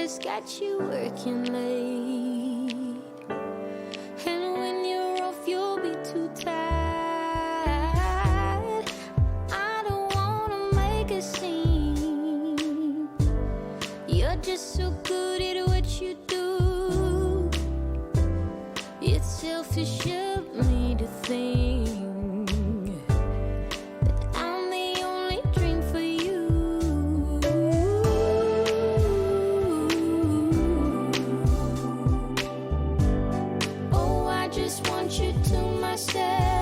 office got you working late, and when you're off you'll be too tired. I don't wanna make a scene, you're just so good at what you do. It's selfish of me to think that I'm the only dream for you. Oh, I just want you to myself.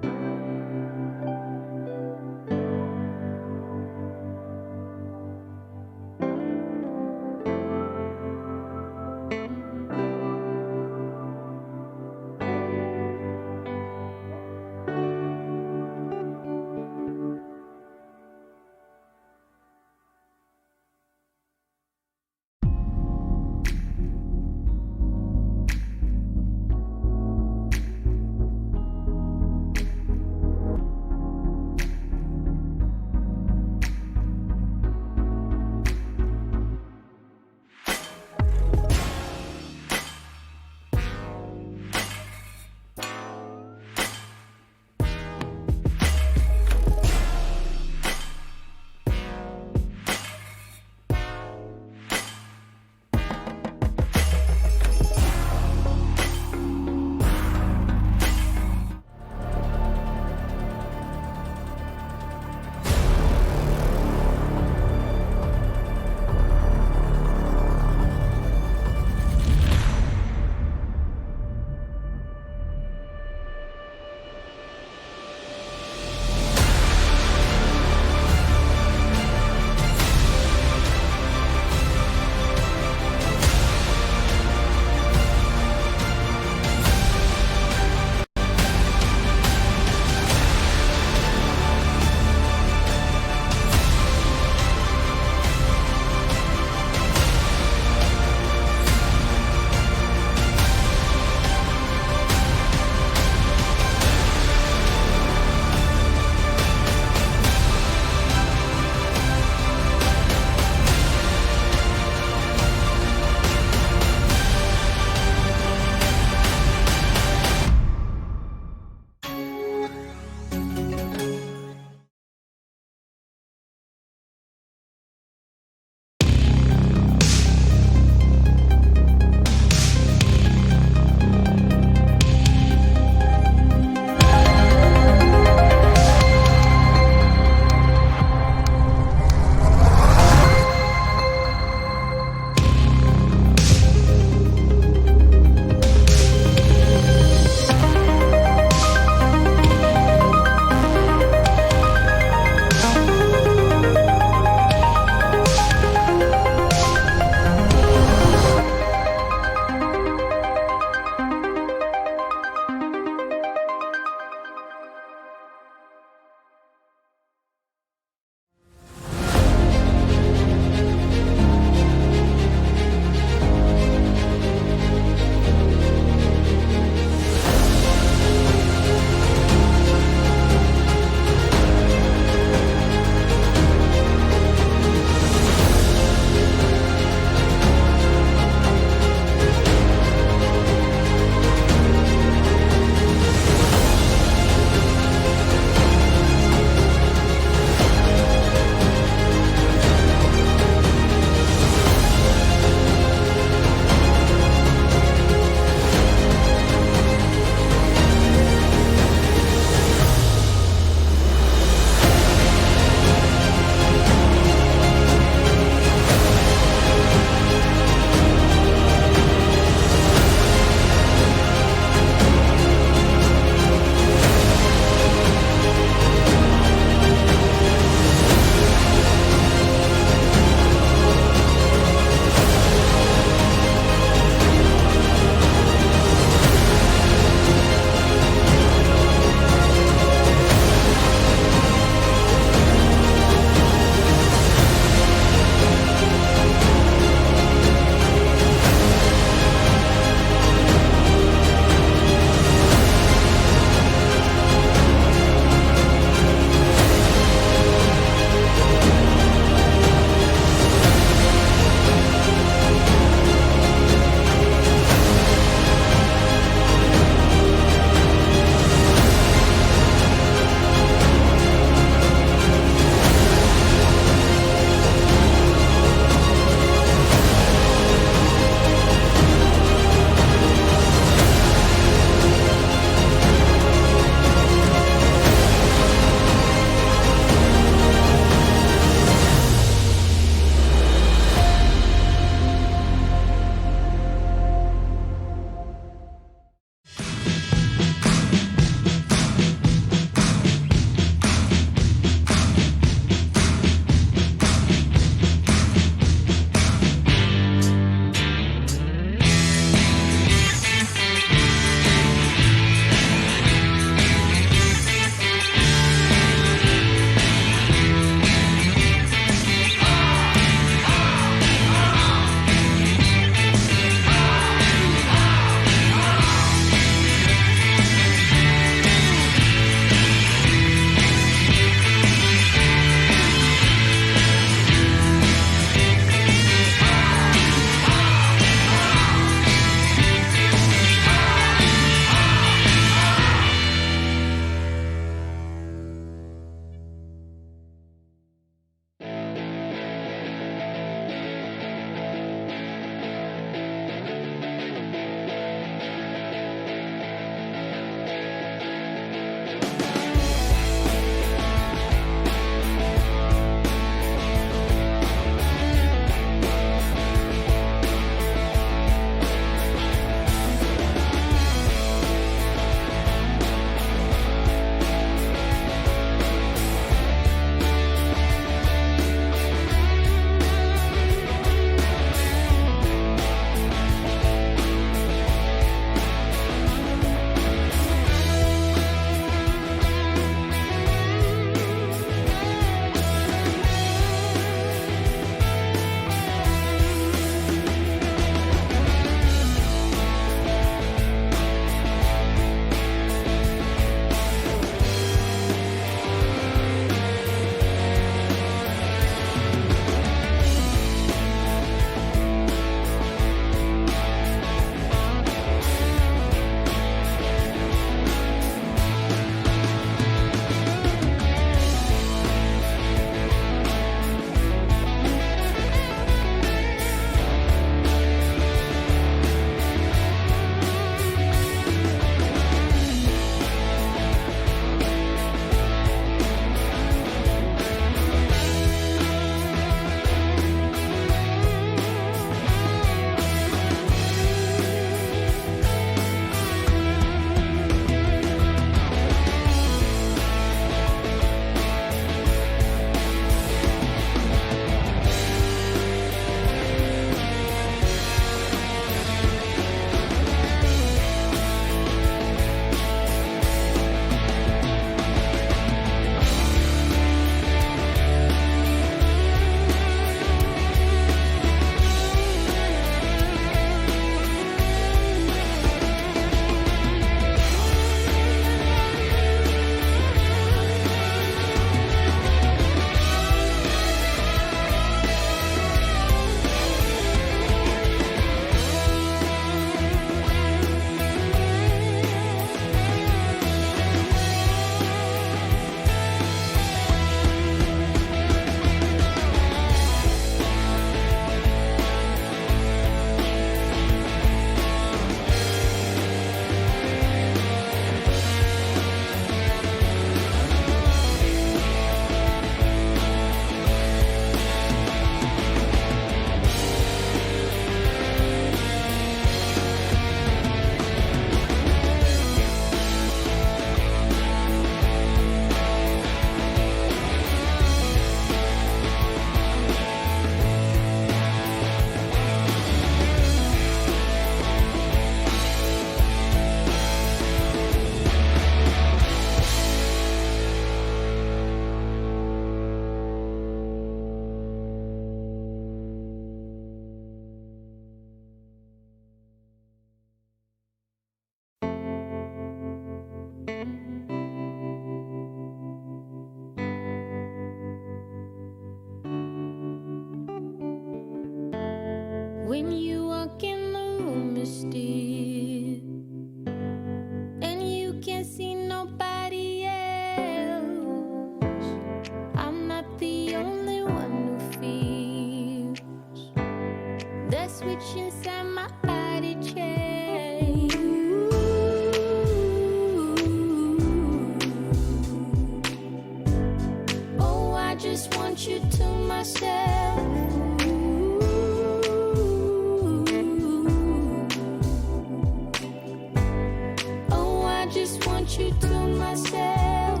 want you to myself.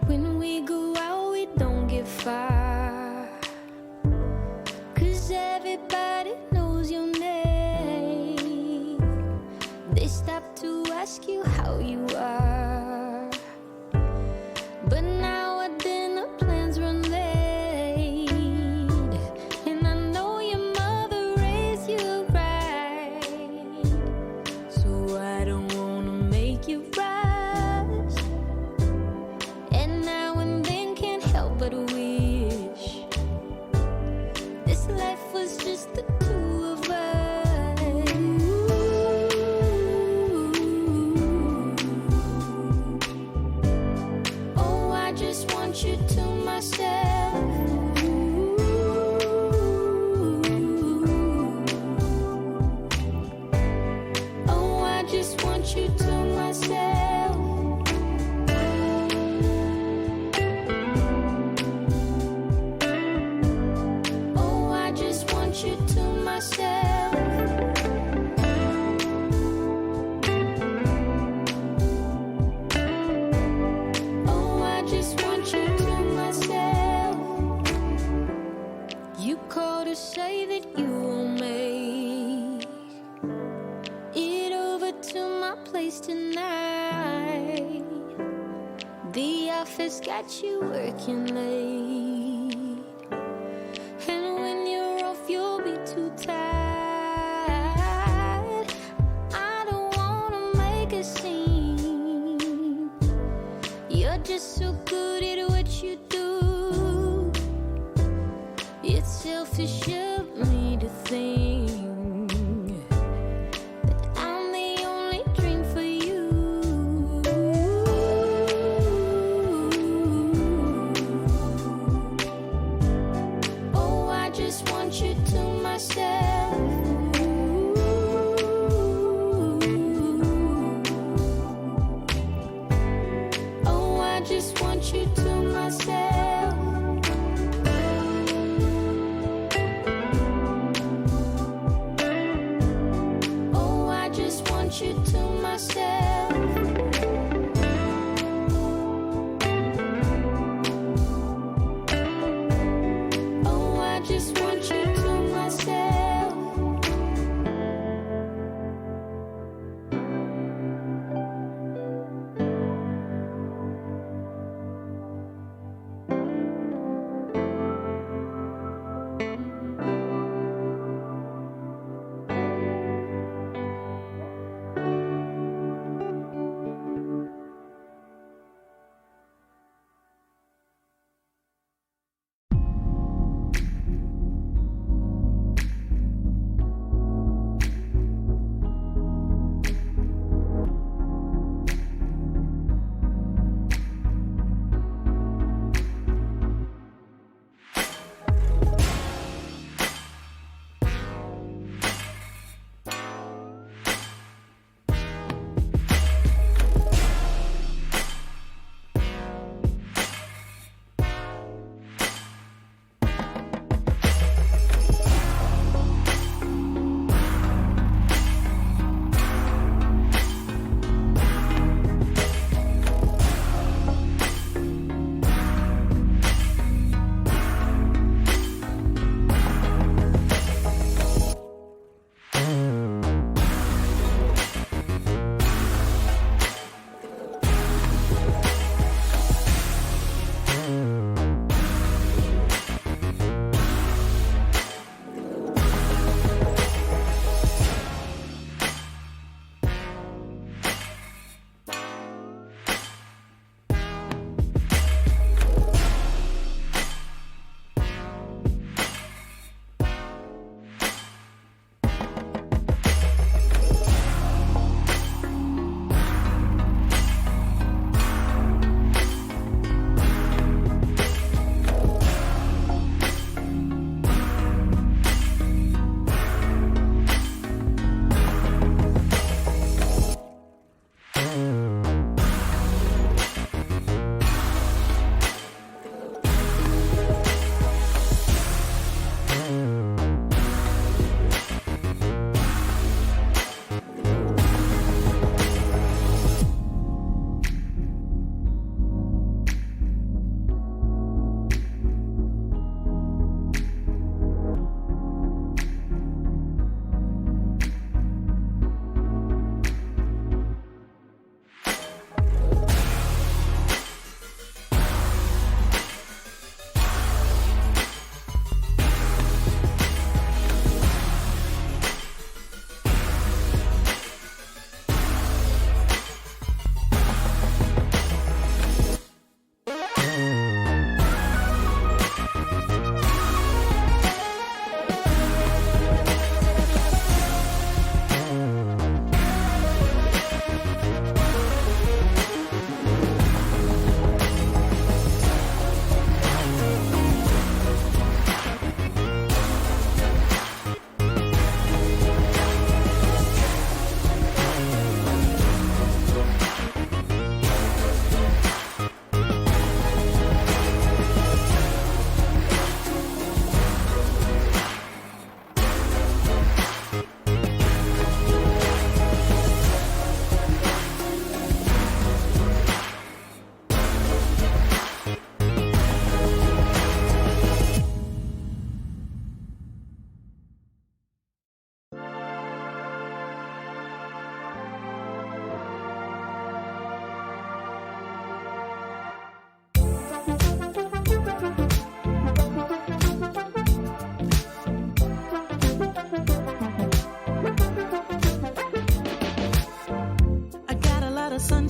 When we go out, we don't get far, 'cause everybody knows your name. They stop to ask you how you are, but now our dinner plans run late. And I know your mother raised you right, so I don't wanna make you rush. And now and then can't help but wish this life was just the two of us. Oh, I just want you to myself. Oh, I just want you to myself. Oh, I just want you to myself. Oh, I just want you to myself. You called to say that you will make it over to my place tonight. The office got you working late, and when you're off, you'll be too tired. I don't wanna make a scene. You're just so good at what you do. It's selfish of me to think that I'm the only drink for you. Oh, I just want you to myself. Oh, I just want you to myself. Oh, I just want you to myself. Oh, I just want you to myself.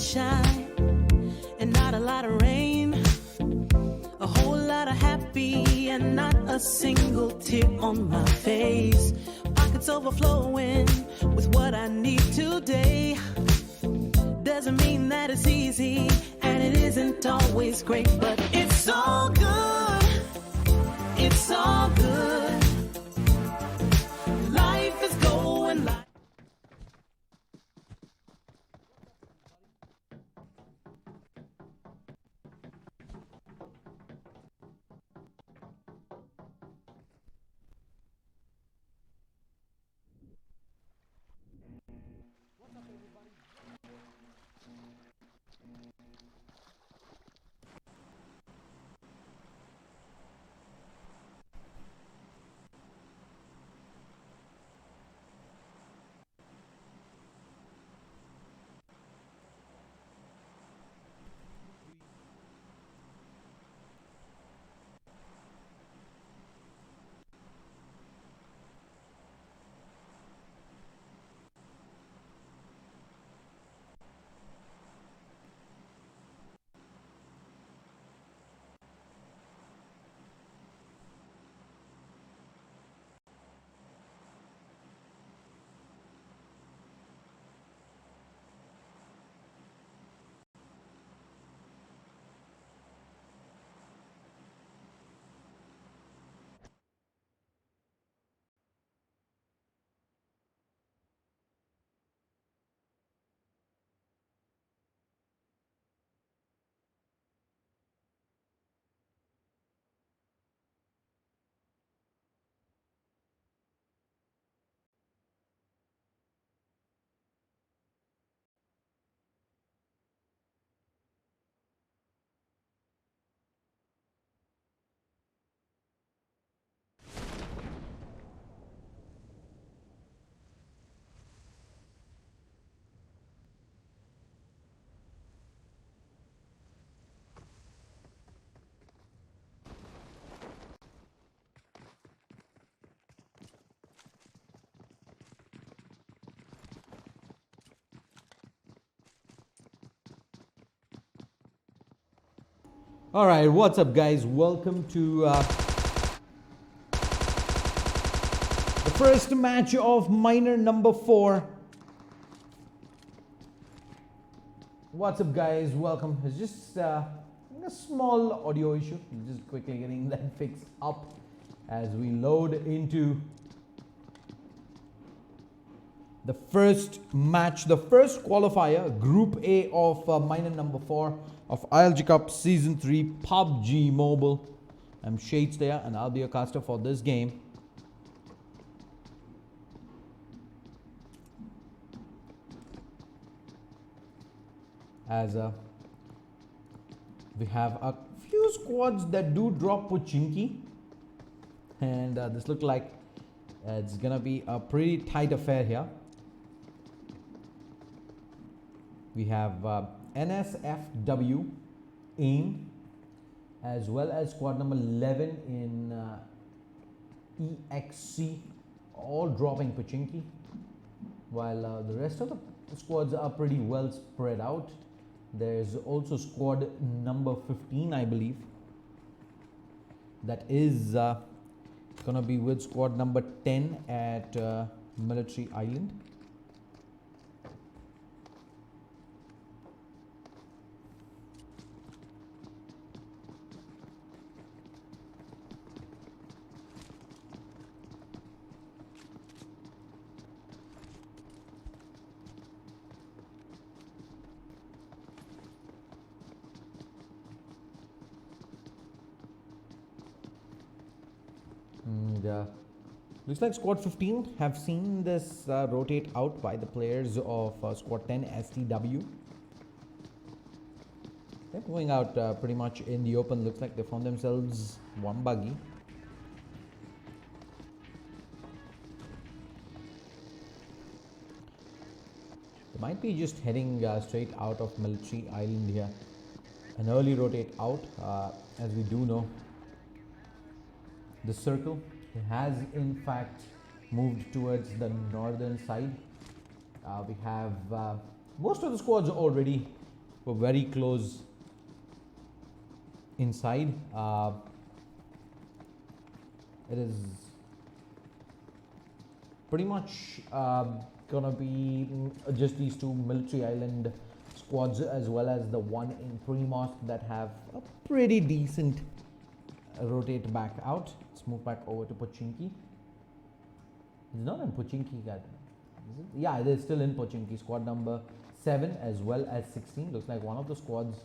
sunshine and not a lot of rain. A whole lot of happy and not a single tear on my face. Pockets overflowing with what I need today. Doesn't mean that it's easy and it isn't always great, but it's all good. It's all good. Life is going like. All right, what's up, guys? Welcome to the first match of minor number 4. What's up, guys? Welcome. It's just a small audio issue. Just quickly getting that fixed up as we load into the first match, the first qualifier, Group A of minor number 4 of ILG Cup Season 3 PUBG Mobile. I'm Shades there and I'll be a caster for this game. As we have a few squads that do drop Pochinki, and this looks like it's gonna be a pretty tight affair here. We have NSFW, AIM, as well as squad number 11 in EXC, all dropping Pochinki, while the rest of the squads are pretty well spread out. There's also squad number 15, I believe, that is gonna be with squad number 10 at Military Island. Looks like squad 15 have seen this rotate out by the players of squad 10 STW. They're going out pretty much in the open. Looks like they found themselves one buggy. They might be just heading straight out of Military Island here. An early rotate out, as we do know. The circle has in fact moved towards the northern side. We have most of the squads already were very close inside. It is pretty much gonna be just these two military island squads, as well as the one in Primos that have a pretty decent rotate back out. Let's move back over to Pochinki. It's not in Pochinki yet, is it? Yeah, it is still in Pochinki. Squad number 7 as well as 16. Looks like one of the squads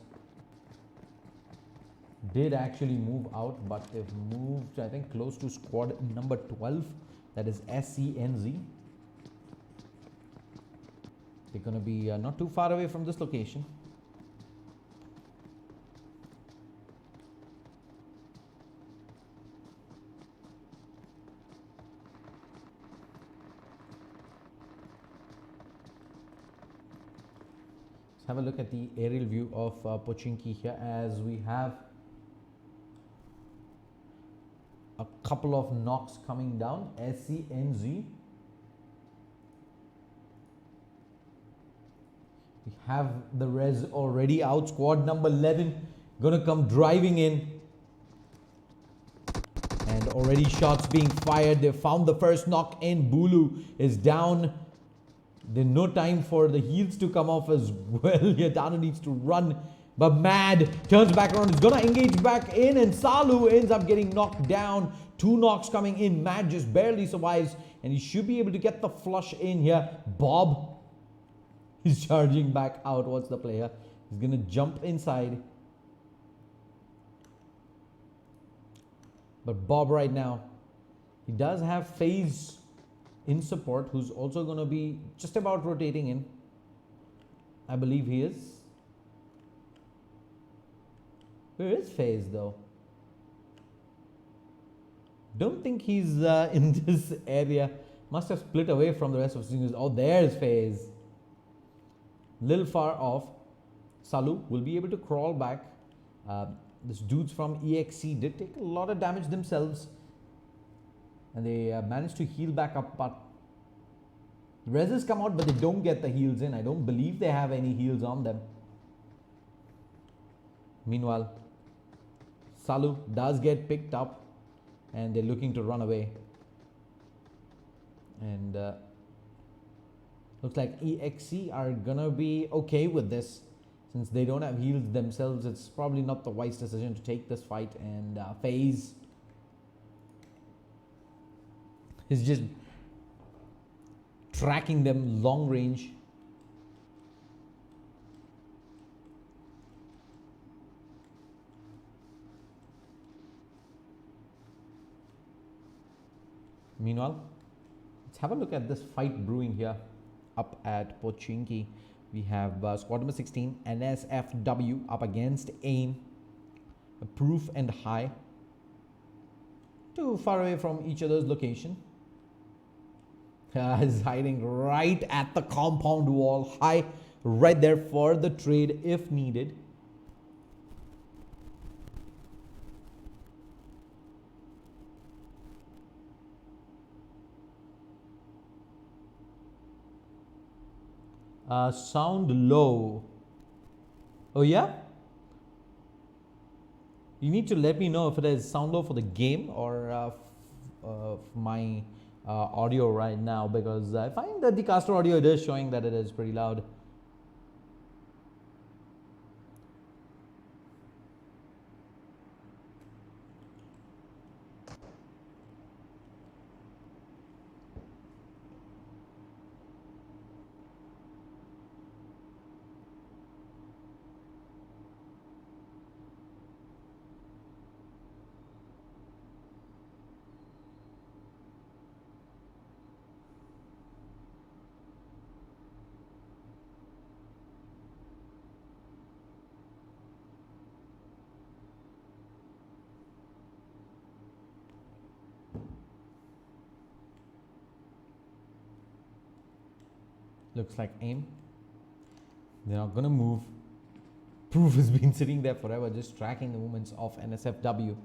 did actually move out, but they've moved, I think, close to squad number 12. That is SCNZ. They're going to be not too far away from this location. Let's have a look at the aerial view of Pochinki here, as we have a couple of knocks coming down. SCNZ. We have the res already out. Squad number 11 gonna come driving in, and already shots being fired. They found the first knock in. Bulu is down. There's no time for the heals to come off as well. Yadano needs to run, but Mad turns back around. He's gonna engage back in, and Salu ends up getting knocked down. 2 knocks coming in. Mad just barely survives, and he should be able to get the flush in here. Bob is charging back out. What's the player? He's gonna jump inside, but Bob right now, he does have FaZe in support, who's also gonna be just about rotating in. I believe he is. Where is FaZe though? Don't think he's in this area. Must have split away from the rest of the singers. Oh, there's FaZe. Little far off. Salu will be able to crawl back. This dudes from EXC did take a lot of damage themselves, and they managed to heal back up, but reses come out, but they don't get the heals in. I don't believe they have any heals on them. Meanwhile, Salu does get picked up, and they're looking to run away. And looks like EXC are gonna be okay with this. Since they don't have heals themselves, it's probably not the wise decision to take this fight. And FaZe is just tracking them long range. Meanwhile, let's have a look at this fight brewing here up at Pochinki. We have squad number 16, NSFW, up against AIM, Proof and High. Too far away from each other's location. Is hiding right at the compound wall. High right there for the trade if needed. Sound low. Oh yeah? You need to let me know if it is sound low for the game or my audio right now, because I find that the caster audio it is showing that it is pretty loud. Looks like AIM, they're not gonna move. Proof has been sitting there forever, just tracking the movements of NSFW.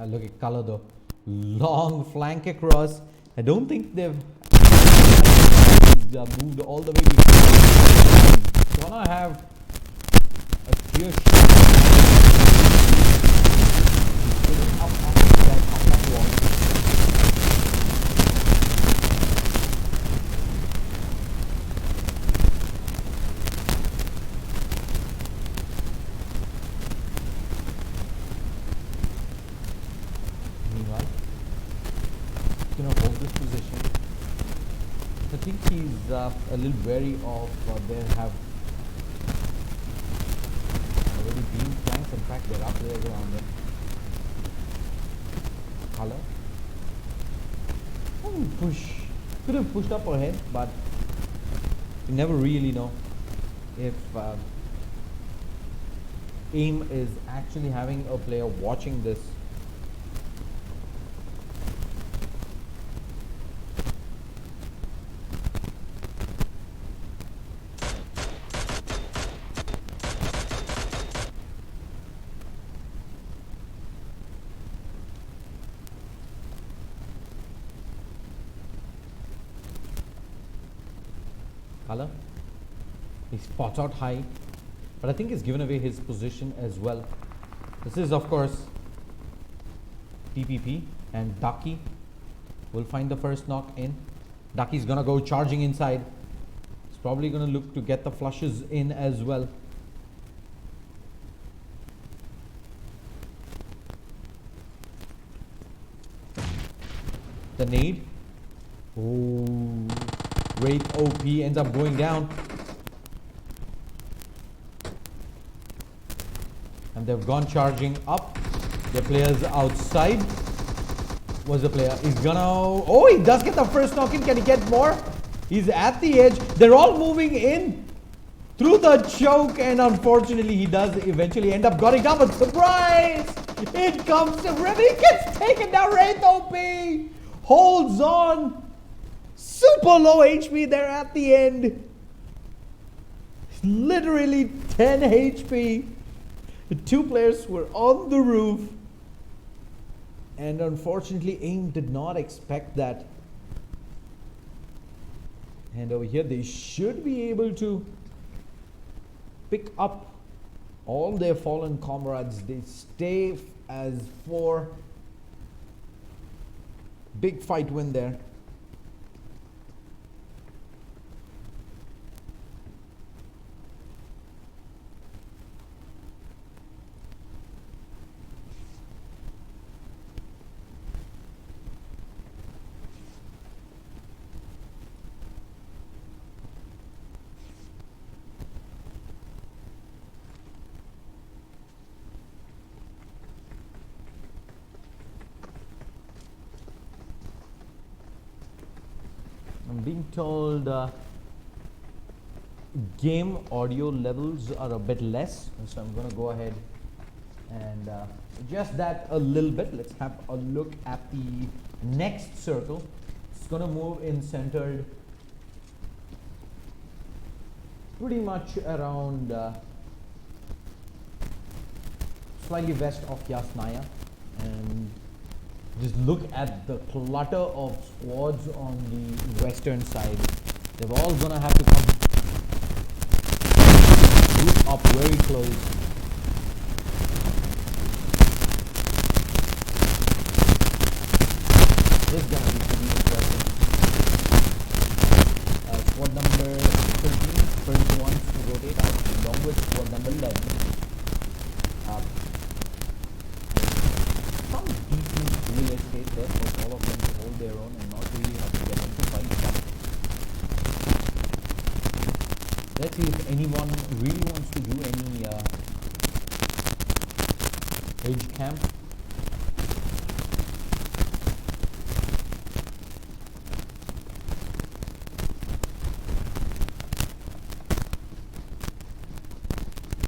Look at color though. Long flank across. I don't think they've moved all the way behind. Gonna have a clear shot. Up that wall. Meanwhile, he's gonna hold this position. I think he's a little wary of there have already been flanks. In fact, they're up there around them. Color. Push. Could have pushed up ahead, but you never really know if AIM is actually having a player watching this. Color. He spots out high, but I think he's given away his position as well. This is of course TPP, and Ducky will find the first knock in. Ducky's gonna go charging inside. He's probably gonna look to get the flushes in as well. The nade. Oh, Wraith OP ends up going down. And they've gone charging up. The player's outside. What's the player? He's gonna... Oh, he does get the first knock in. Can he get more? He's at the edge. They're all moving in through the choke. And unfortunately, he does eventually end up getting down. But surprise! It comes to Remy. He gets taken down. Wraith OP holds on. Super low HP there at the end. Literally 10 HP. The two players were on the roof. And unfortunately, AIM did not expect that. And over here, they should be able to pick up all their fallen comrades. They stay as 4. Big fight win there. I'm being told game audio levels are a bit less, so I'm going to go ahead and adjust that a little bit. Let's have a look at the next circle. It's going to move in centered pretty much around slightly west of Yasnaya, and just look at the clutter of squads on the western side. They're all gonna have to come group up very close. This is gonna be pretty interesting. Squad number 13 first wants to rotate out along with squad number 11. Some decent real estate there for all of them to hold their own and not really have to get into fight. Let's see if anyone really wants to do any edge camp.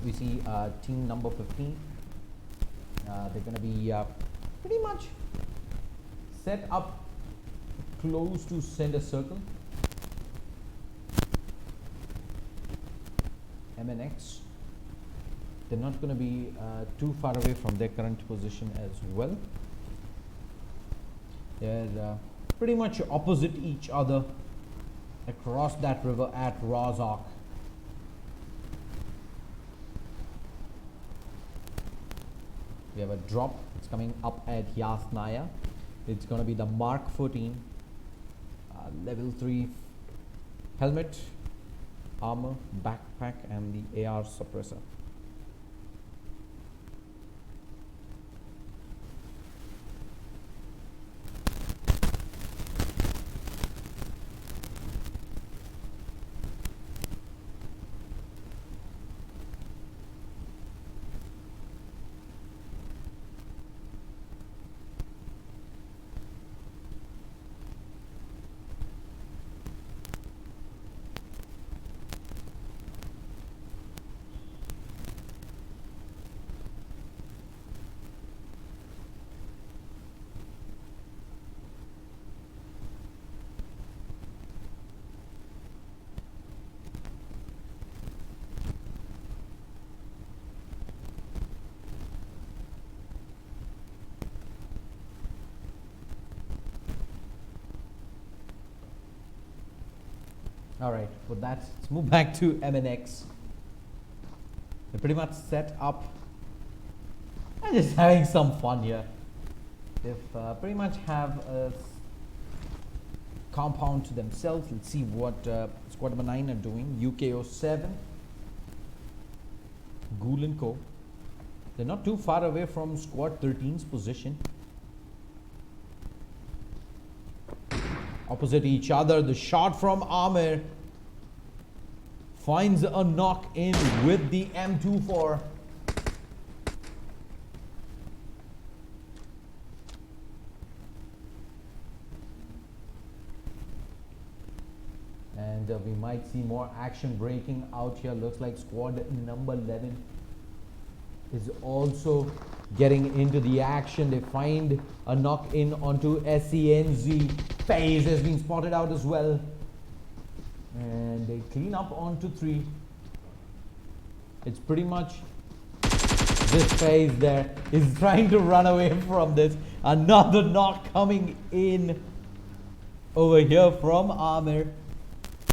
We see team number 15. They're going to be pretty much set up close to center circle. MNX. They're not going to be too far away from their current position as well. They're pretty much opposite each other across that river at Rozok. We have a drop. It's coming up at Yasnaya. It's going to be the Mark 14 level 3 helmet, armor, backpack, and the AR suppressor. Alright, with that, let's move back to MNX. They're pretty much set up and just having some fun here. They've pretty much have a compound to themselves. Let's see what squad number 9 are doing. UKO7, Ghoul & Co. They're not too far away from squad 13's position. Opposite each other, the shot from Amir finds a knock in with the M24. And we might see more action breaking out here. Looks like squad number 11 is also getting into the action. They find a knock in onto SCNZ. FaZe has been spotted out as well. And they clean up onto 3. It's pretty much this FaZe there is trying to run away from this. Another knock coming in over here from Amir.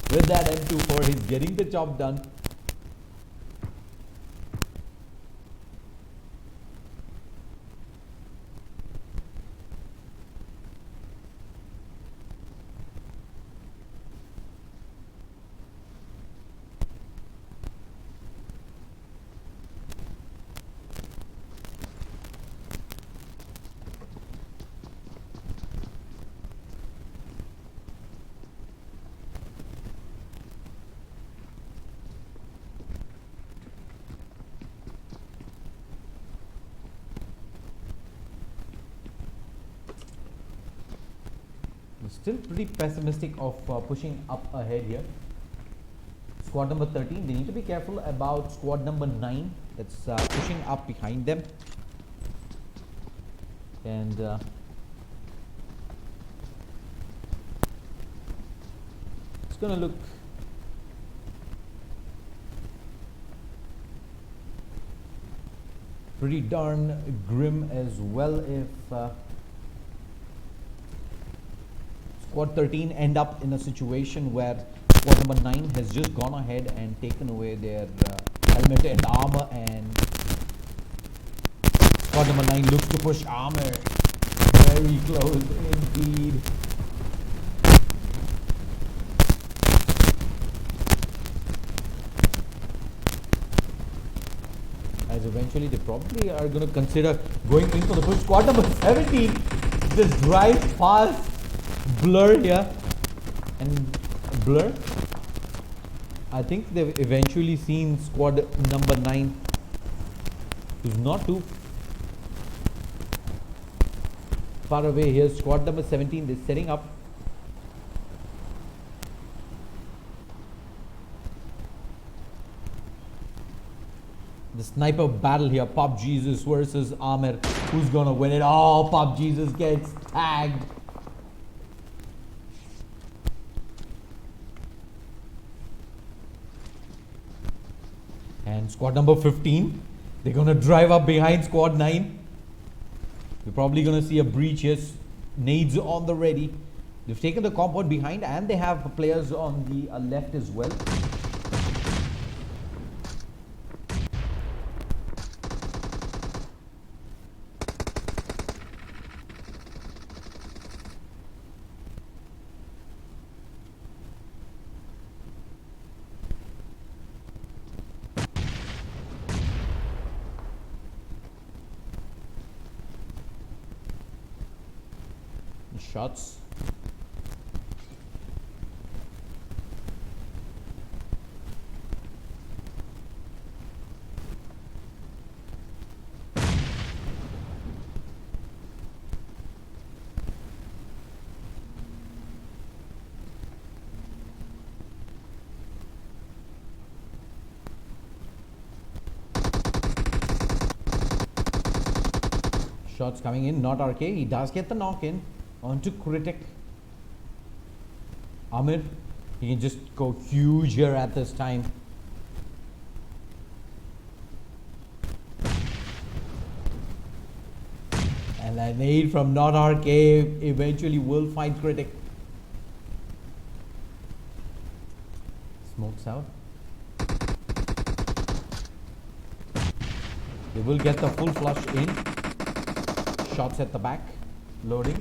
With that M24, he's getting the job done. Still pretty pessimistic of pushing up ahead here. Squad number 13, they need to be careful about squad number 9 that's pushing up behind them. And it's gonna look pretty darn grim as well if Squad 13 end up in a situation where squad number 9 has just gone ahead and taken away their helmet and armor, and squad number 9 looks to push armor. Very close indeed. As eventually they probably are going to consider going in for the push. Squad number 17 just drives past Blur here, and Blur, I think they've eventually seen squad number 9, who's not too far away here. Squad number 17 is setting up. The sniper battle here, PUBGM versus Amir. Who's gonna win it? Oh, PUBGM gets tagged. And squad number 15, they're gonna drive up behind squad 9. We're probably gonna see a breach here. Nades on the ready. They've taken the compound behind and they have players on the left as well. Shots. Shots coming in, not RK. He does get the knock in. Onto Critic. Amir, he can just go huge here at this time. And that nade from not RK eventually will find Critic. Smokes out. They will get the full flush in. Shots at the back. Loading.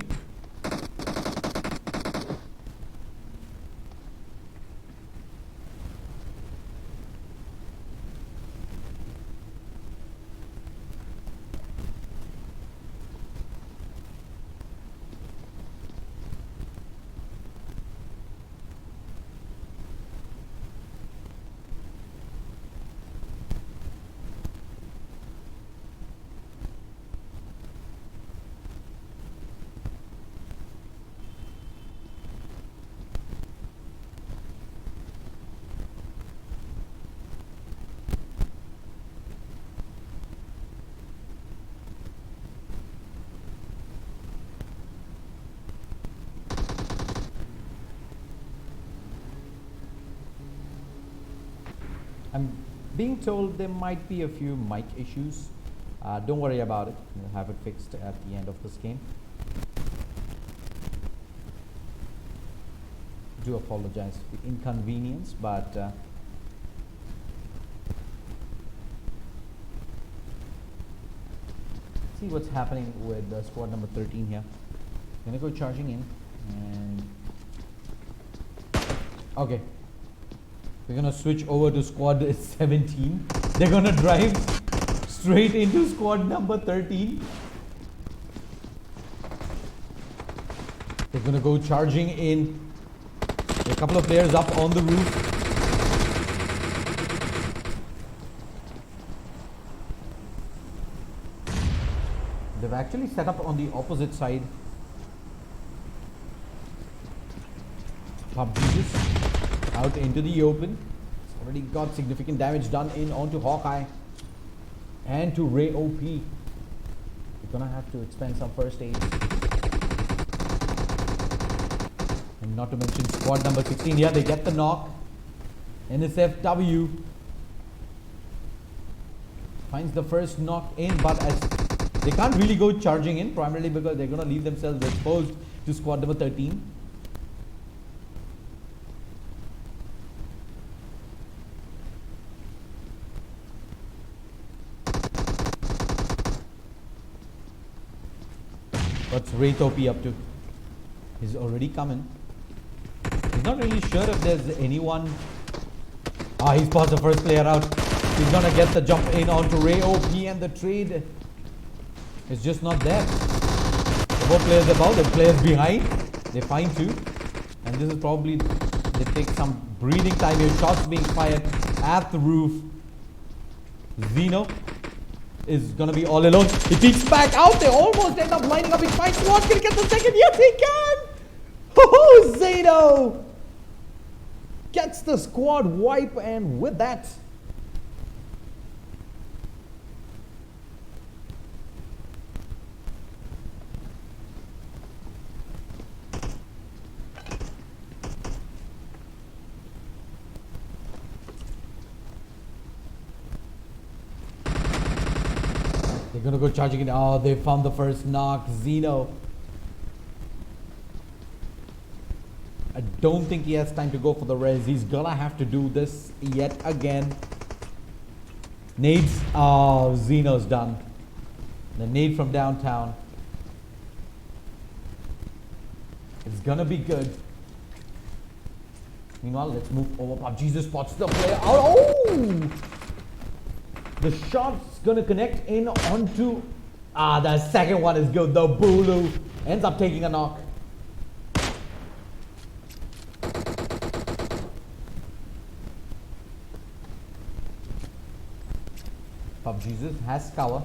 I'm being told there might be a few mic issues. Don't worry about it. We'll have it fixed at the end of this game. Do apologize for the inconvenience, but see what's happening with squad number 13 here. Gonna go charging in and okay. We're gonna switch over to squad 17. They're gonna drive straight into squad number 13. They're gonna go charging in. There are a couple of players up on the roof. They've actually set up on the opposite side. PUBGM out into the open. It's already got significant damage done in onto Hawkeye and to Ray OP. You're gonna have to expend some first aid. And not to mention squad number 16 here, they get the knock. NSFW finds the first knock in, but as they can't really go charging in, primarily because they're gonna leave themselves exposed to squad number 13. What's Wraith OP up to? He's already coming. He's not really sure if there's anyone. He spots the first player out. He's gonna get the jump in onto Ray OP, and the trade is just not there. The more players about, the players behind, they find two. And this is probably, they take some breathing time here. Shots being fired at the roof. Zeno is gonna be all alone. He peeks back out. They almost end up lining up. He finds one. Can he get the second? Yes, he can. Oh, Zeno gets the squad wipe, and with that, they're gonna go charging it. Oh, they found the first knock. Zeno don't think he has time to go for the res. He's gonna have to do this yet again. Nades. Oh, Zeno's done. The nade from downtown. It's gonna be good. Meanwhile, let's move over. PUBG just spots the player out. Oh! The shot's gonna connect in onto. The second one is good. The Bulu ends up taking a knock. PUBG has cover.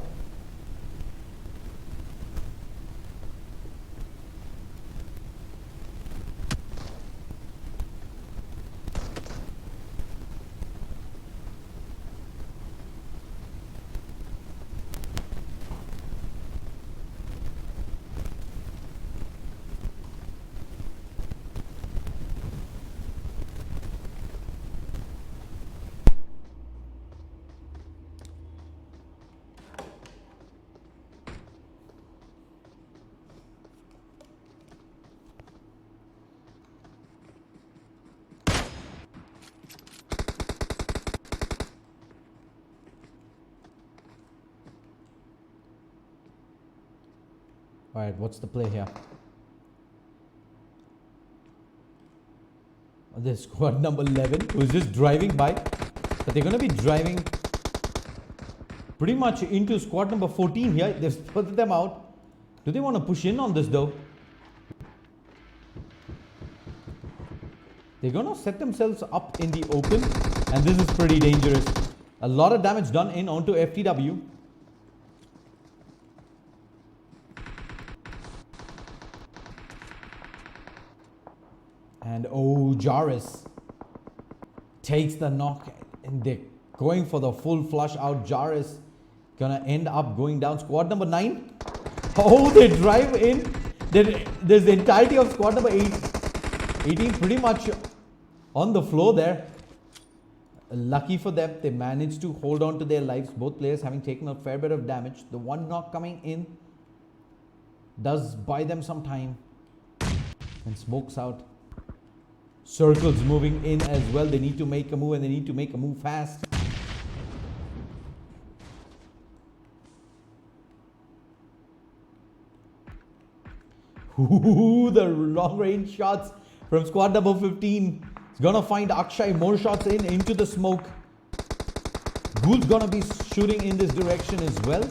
Alright, what's the play here? This squad number 11 who's just driving by. But they're going to be driving pretty much into squad number 14 here. They've split them out. Do they want to push in on this though? They're going to set themselves up in the open. And this is pretty dangerous. A lot of damage done in onto FTW. And oh, Jarvis takes the knock and they're going for the full flush out. Jarvis gonna end up going down. Squad number 9. Oh, they drive in. There's the entirety of squad number 18 pretty much on the floor there. Lucky for them, they managed to hold on to their lives. Both players having taken a fair bit of damage. The one knock coming in does buy them some time. And smokes out. Circles moving in as well. They need to make a move and they need to make a move fast. Ooh, the long range shots from squad number 15. It's gonna find Akshay. More shots into the smoke. Ghoul's gonna be shooting in this direction as well.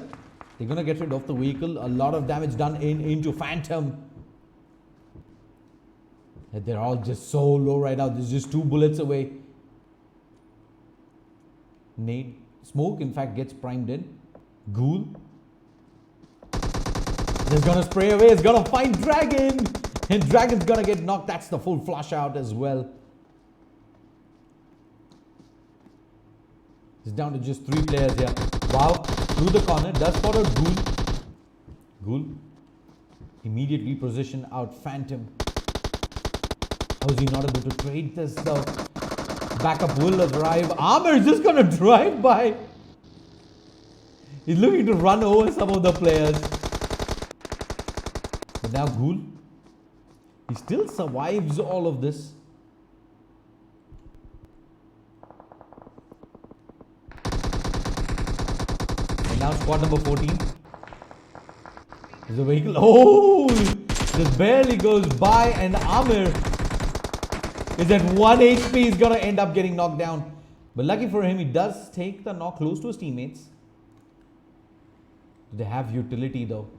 They're gonna get rid of the vehicle. A lot of damage done into Phantom. They're all just so low right now. There's just 2 bullets away. Nade. Smoke, in fact, gets primed in. Ghoul. Just gonna spray away. It's gonna find Dragon. And Dragon's gonna get knocked. That's the full flush out as well. It's down to just 3 players here. Wow. Through the corner. Does spot a Ghoul. Ghoul. Immediately position out Phantom. How is he not able to trade this? The backup will arrive. Armor is just going to drive by. He's looking to run over some of the players. But now Ghoul, he still survives all of this. And now squad number 14. There's a vehicle. Oh! Just barely goes by and Armor is at 1 HP. He's gonna end up getting knocked down. But lucky for him, he does take the knock close to his teammates. Do they have utility though?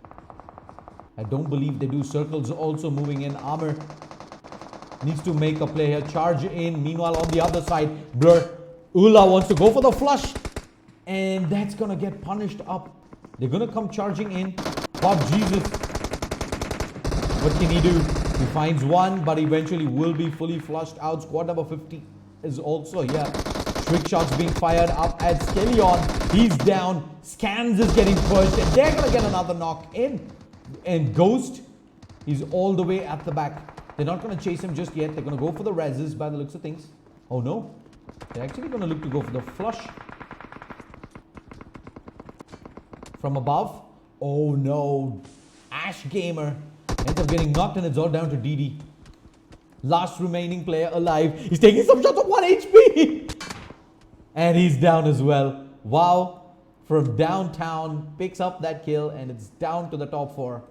I don't believe they do. Circles also moving in. Armor needs to make a play here. Charge in. Meanwhile, on the other side, Blur. Ula wants to go for the flush. And that's gonna get punished up. They're gonna come charging in. Jesus. What can he do? He finds one, but eventually will be fully flushed out. Squad number 50 is also here. Trick shots being fired up at Skeleon. He's down. Scans is getting pushed. And they're going to get another knock in. And Ghost is all the way at the back. They're not going to chase him just yet. They're going to go for the reses by the looks of things. Oh no. They're actually going to look to go for the flush. From above. Oh no. Ash Gamer ends up getting knocked and it's all down to DD. Last remaining player alive. He's taking some shots of 1 HP. And he's down as well. Wow. From downtown, picks up that kill, and it's down to the top 4.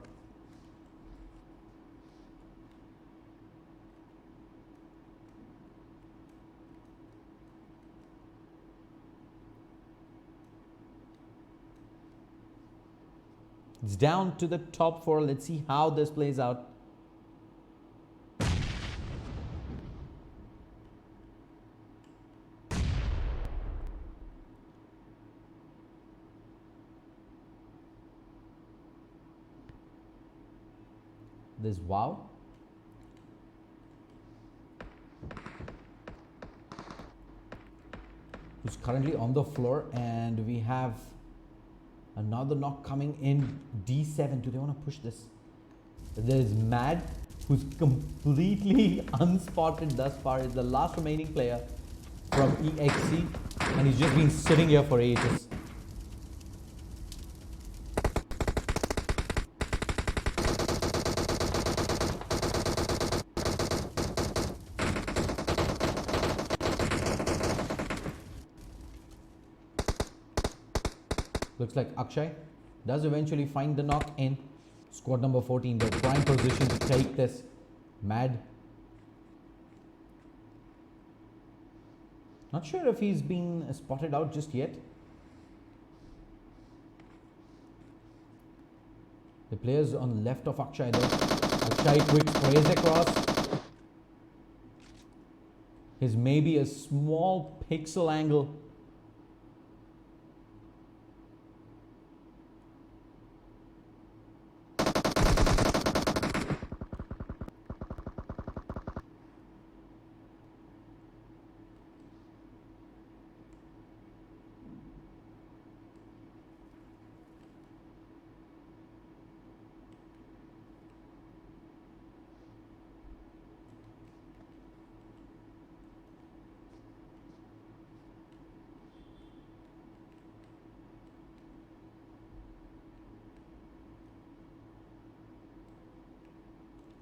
It's down to the top 4. Let's see how this plays out. This wow. Who's currently on the floor, and we have another knock coming in. D7. Do they want to push this? There's Mad, who's completely unspotted thus far. Is the last remaining player from EXC, and he's just been sitting here for ages. Looks like Akshay does eventually find the knock in. Squad number 14, the prime position to take this. Mad. Not sure if he's been spotted out just yet. The players on left of Akshay though. Akshay quick sprays across. There's maybe a small pixel angle.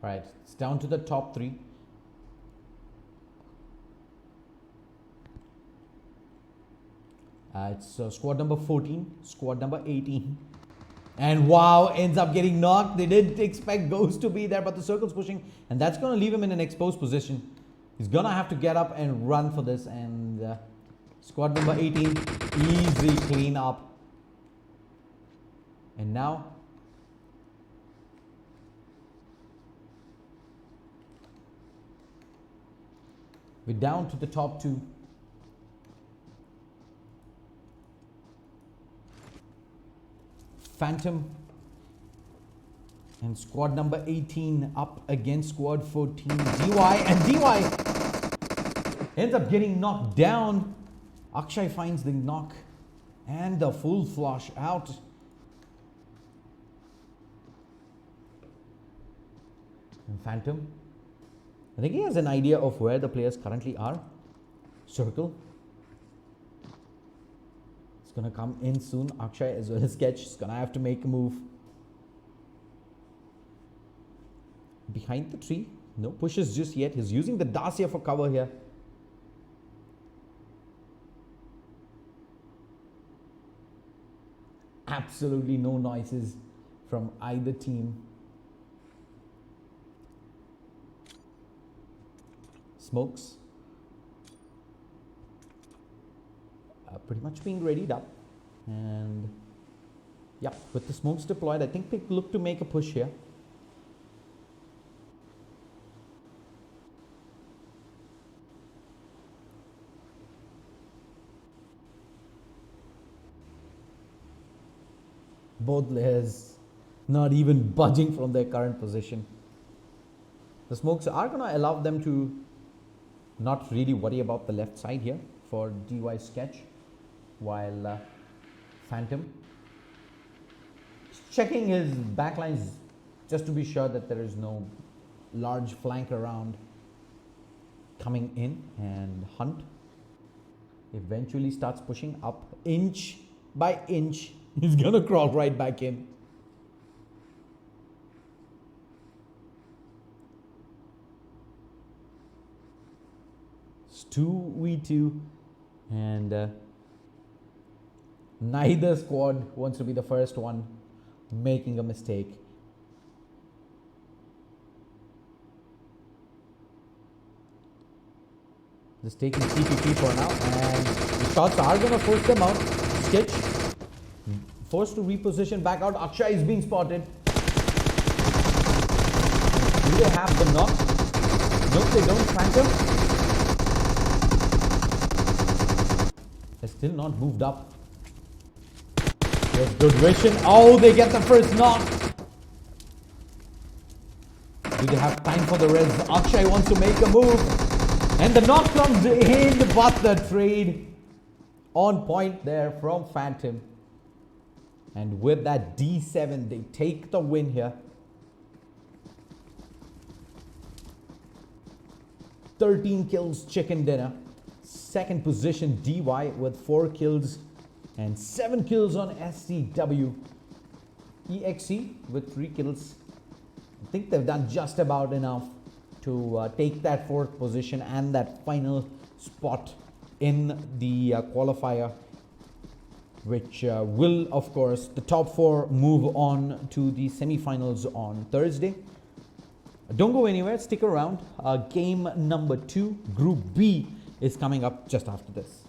Right, it's down to the top 3. It's squad number 14, squad number 18. And wow, ends up getting knocked. They didn't expect Ghost to be there, but the circle's pushing, and that's going to leave him in an exposed position. He's going to have to get up and run for this, and squad number 18, easy clean up. And now we're down to the top 2. Phantom and squad number 18 up against squad 14. DY, and DY ends up getting knocked down. Akshay finds the knock and the full flush out. And Phantom, I think he has an idea of where the players currently are. Circle. It's going to come in soon. Akshay as well as Sketch is going to have to make a move. Behind the tree. No pushes just yet. He's using the Dacia for cover here. Absolutely no noises from either team. Smokes pretty much being readied up, and yeah, with the smokes deployed, I think they look to make a push here. Both layers not even budging from their current position. The smokes are going to allow them to not really worry about the left side here for DY Sketch, while Phantom is checking his backlines just to be sure that there is no large flank around coming in. And Hunt eventually starts pushing up inch by inch. He's gonna crawl right back in. 2v2, and neither squad wants to be the first one making a mistake. Just taking CPP for now, and the shots are going to force them out. Sketch forced to reposition back out. Akshay is being spotted. Do they have the knock? Nope, they don't. Phantom. They're still not moved up. There's good vision. Oh, they get the first knock. Do they have time for the res? Akshay wants to make a move. And the knock comes in, but the trade on point there from Phantom. And with that D7, they take the win here. 13 kills, chicken dinner. Second position, DY with 4 kills and 7 kills on SCW. EXE with 3 kills. I think they've done just about enough to take that 4th position and that final spot in the qualifier, which will, of course, the top 4 move on to the semi-finals on Thursday. Don't go anywhere, stick around. Game number 2, Group B, is coming up just after this.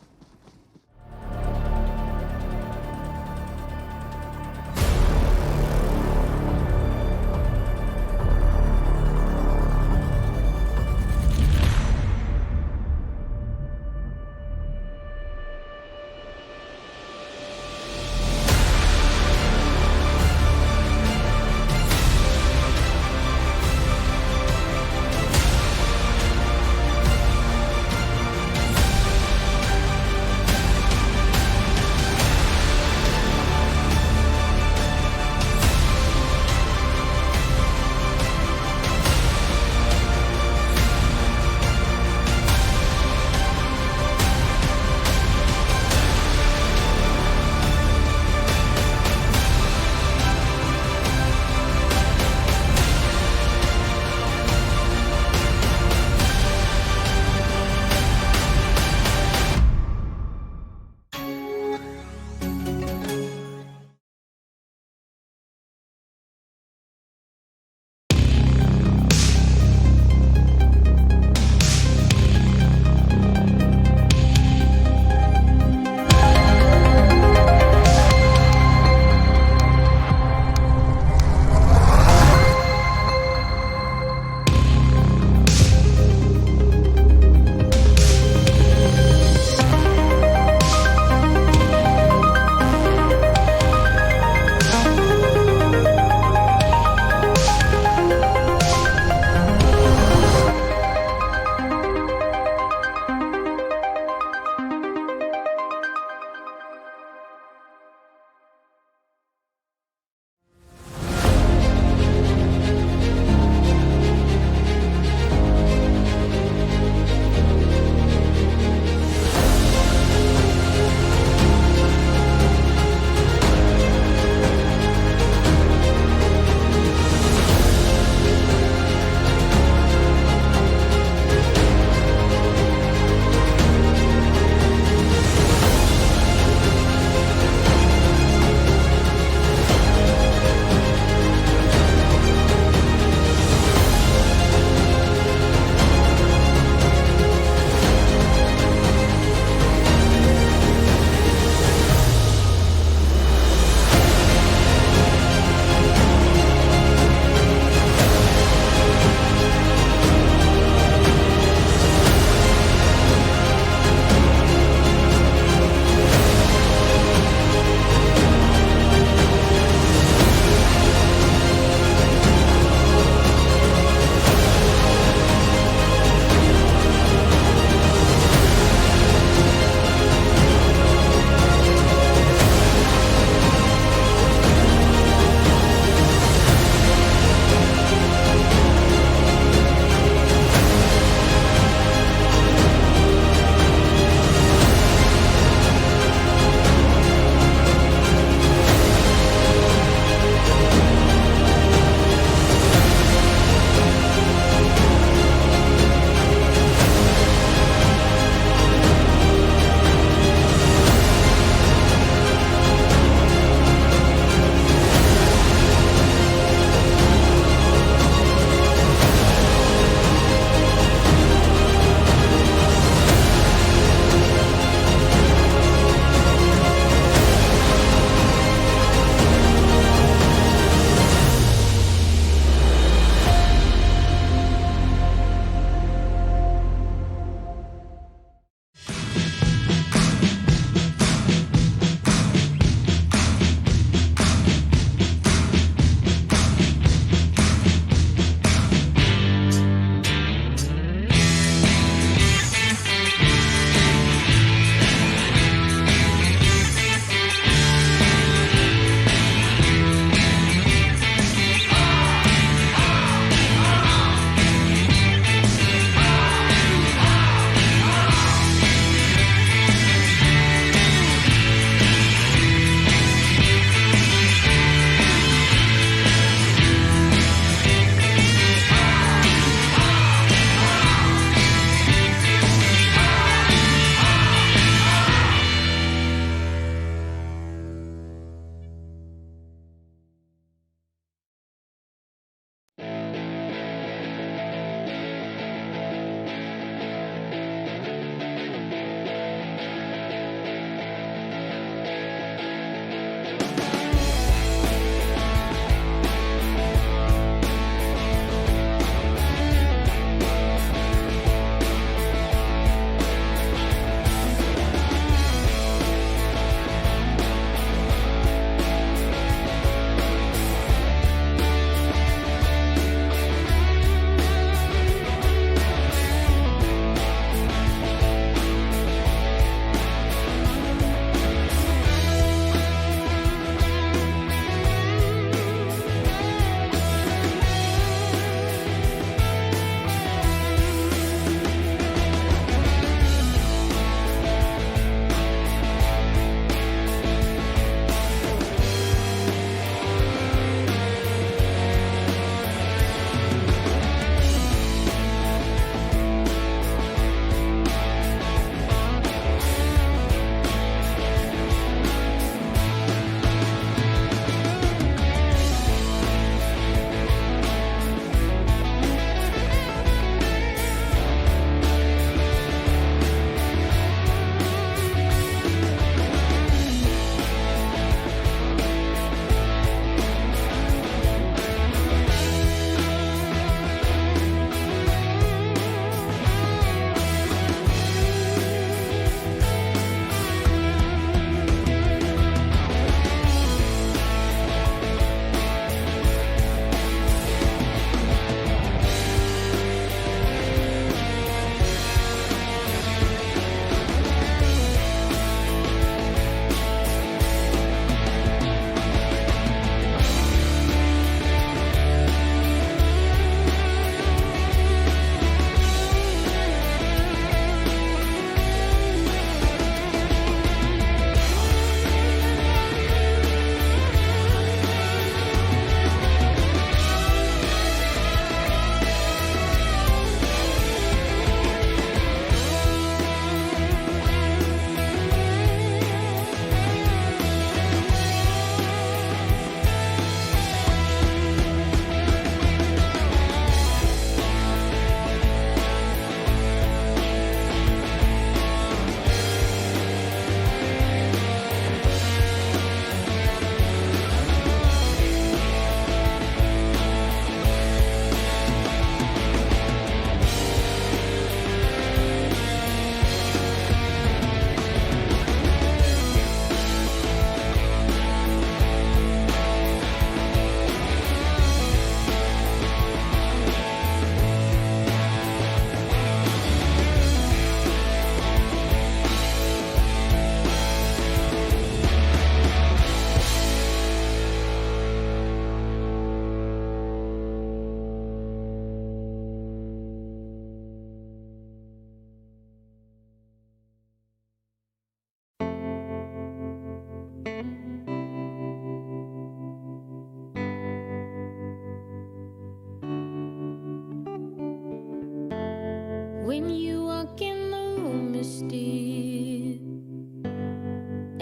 When you walk in the room, it's still,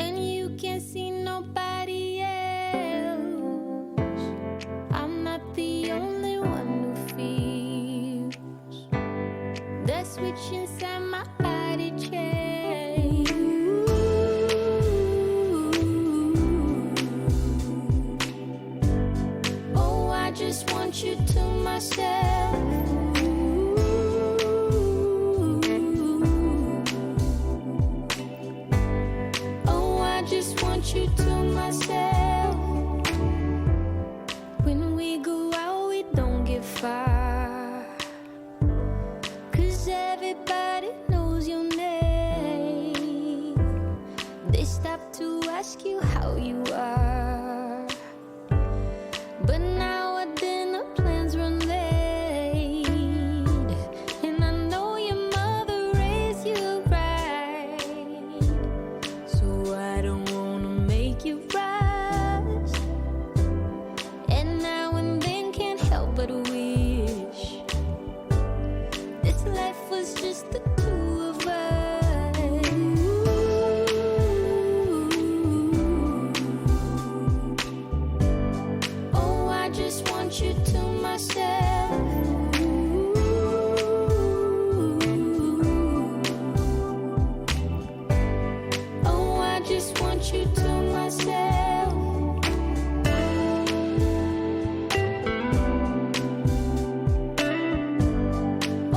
and you can't see nobody else. I'm not the only one who feels the switch inside my body change. Oh, I just want you to myself. Oh, I just want you to myself. When we go out, we don't get far, 'cause everybody knows your name. They stop to ask you how you are, but now our dinner plans run late, and I know your mother raised you right, so I don't wanna make you rush. And now and then can't help but wish this life was just the two of us. Oh, I just want you to myself. Oh, I just want you to myself.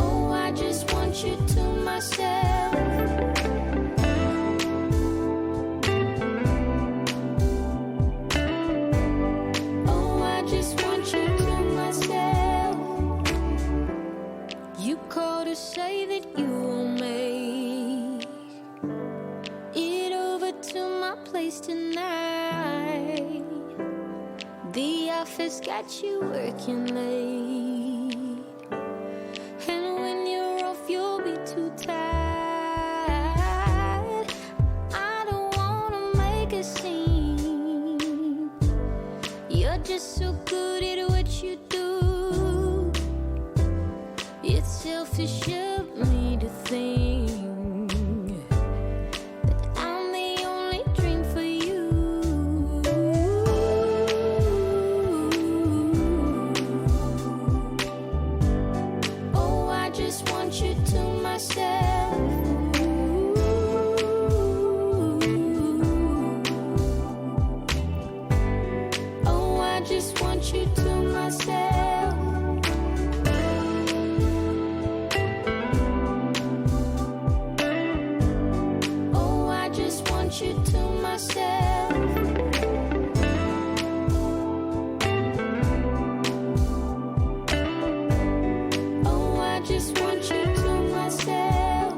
Oh, I just want you to myself. Oh, I just want you to myself. You called to say that you will make it over to my place tonight. The office got you working late, and when you're off, you'll be too tired. I don't wanna make a scene. You're just so good at what you do. It's selfish of me to think that I'm the only dream for you. Oh, I just want you to myself. Oh, I just want you to myself. Oh, I just want you to myself. Oh, I just want you to myself.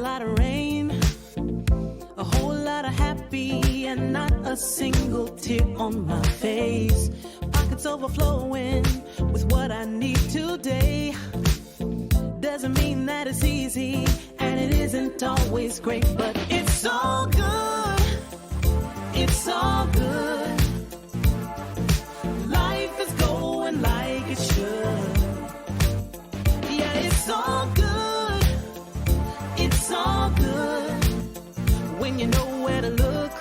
lot of rain, a whole lot of happy, and not a single tear on my face. Pockets overflowing with what I need today. Doesn't mean that it's easy, and it isn't always great, but it's all good. It's all good. Life is going like it should. Yeah, it's all good. It's all good. When you know where to look,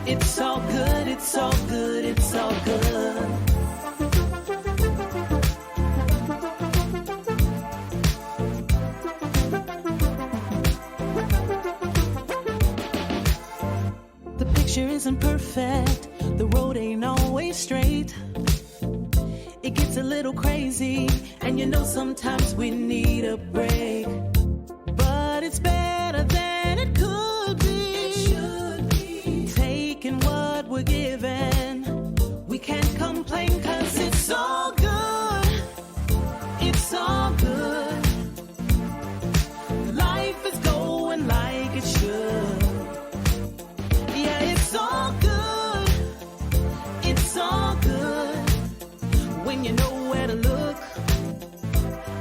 it's all good. It's all good. It's all good. Picture isn't perfect, the road ain't always straight. It gets a little crazy, and you know sometimes we need a break. But it's better than it could be. It should be. Taking what we're given, we can't complain, 'cause it's all good. It's all good. Life is going like it should. It's all good. It's all good. When you know where to look,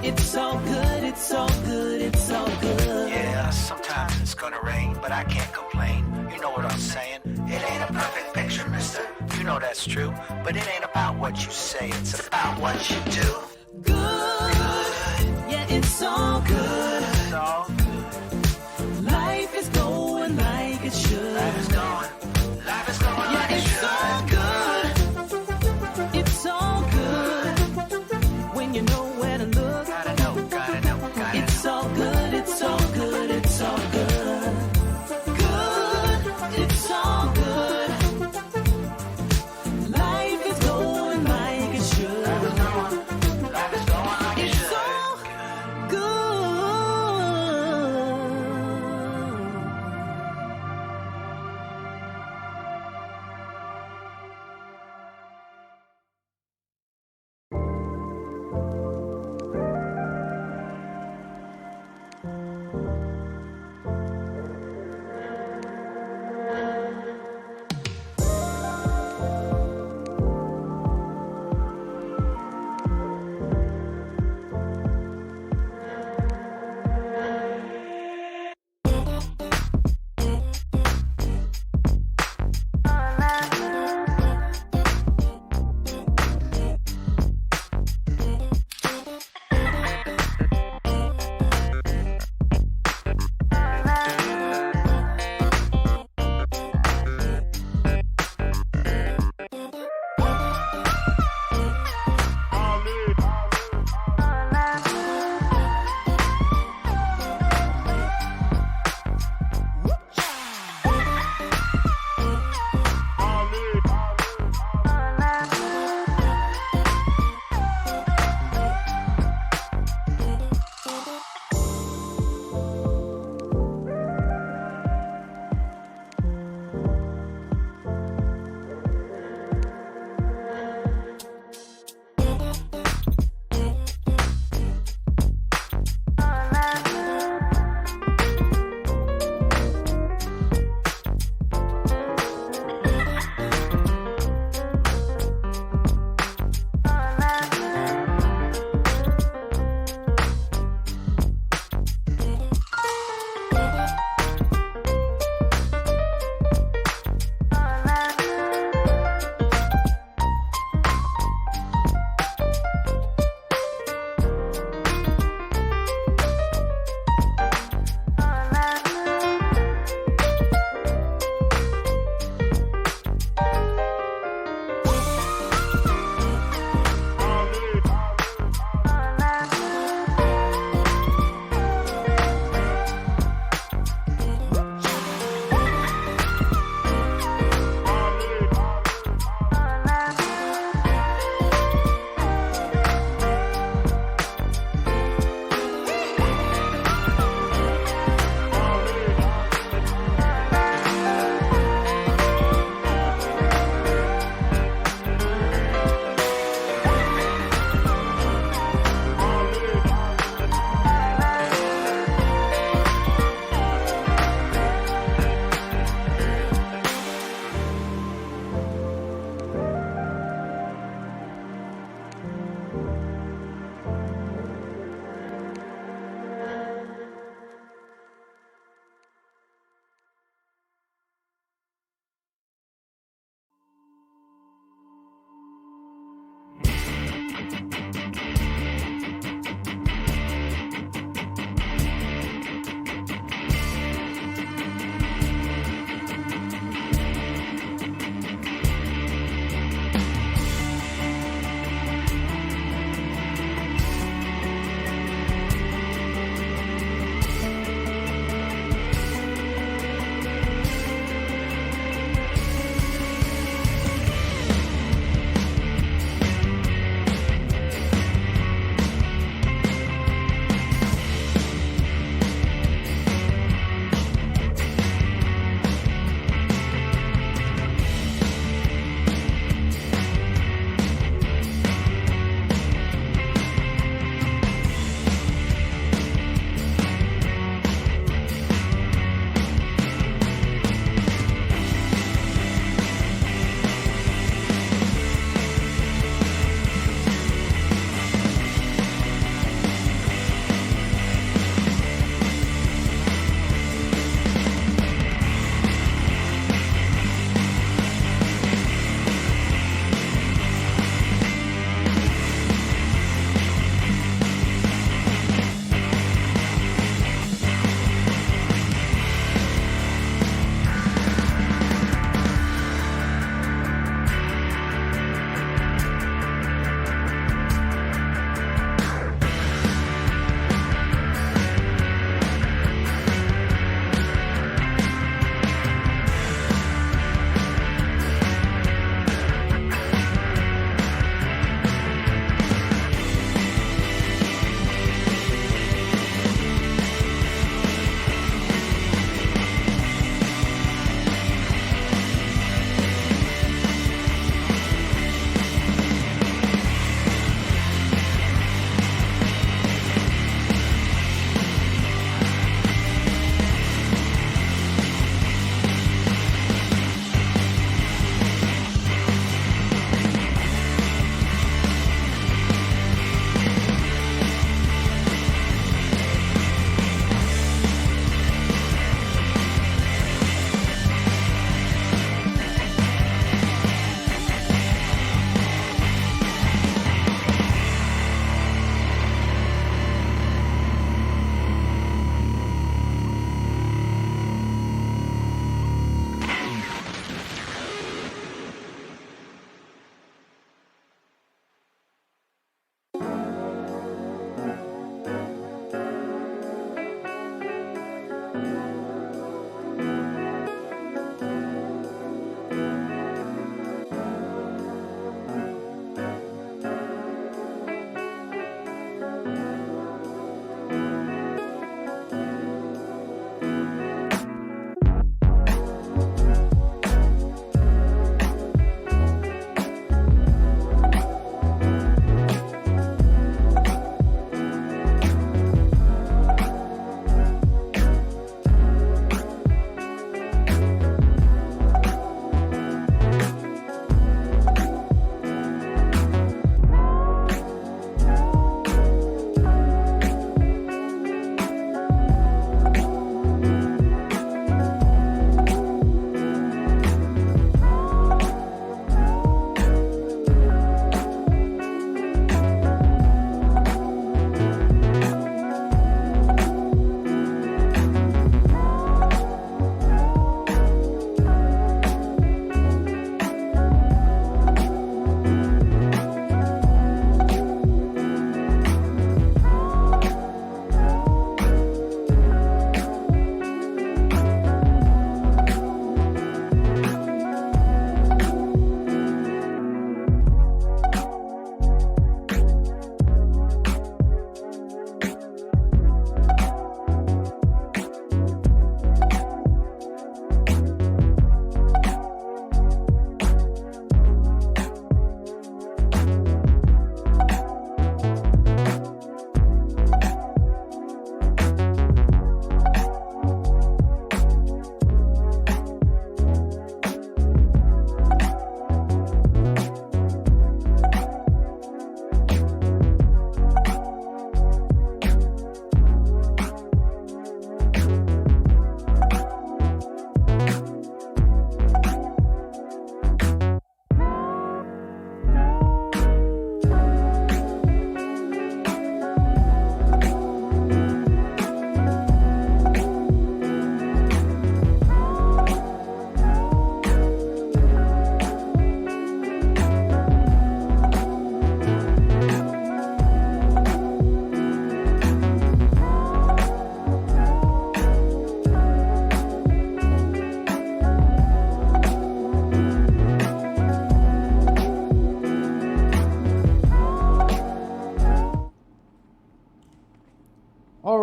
it's all good. It's all good. It's all good. Yeah, sometimes it's gonna rain, but I can't complain. You know what I'm saying? It ain't a perfect picture, mister. You know that's true. But it ain't about what you say, it's about what you do. Good. Yeah, it's all good. It's all good. Life is going like it should. Life is going. Life is going like it it's should. all good. It's all good. When you know where to look, Gotta know, gotta know, gotta it's all good. It's all good. It's all good. Good. It's all good. Life is going like it should. Life is going like it It's should. all good.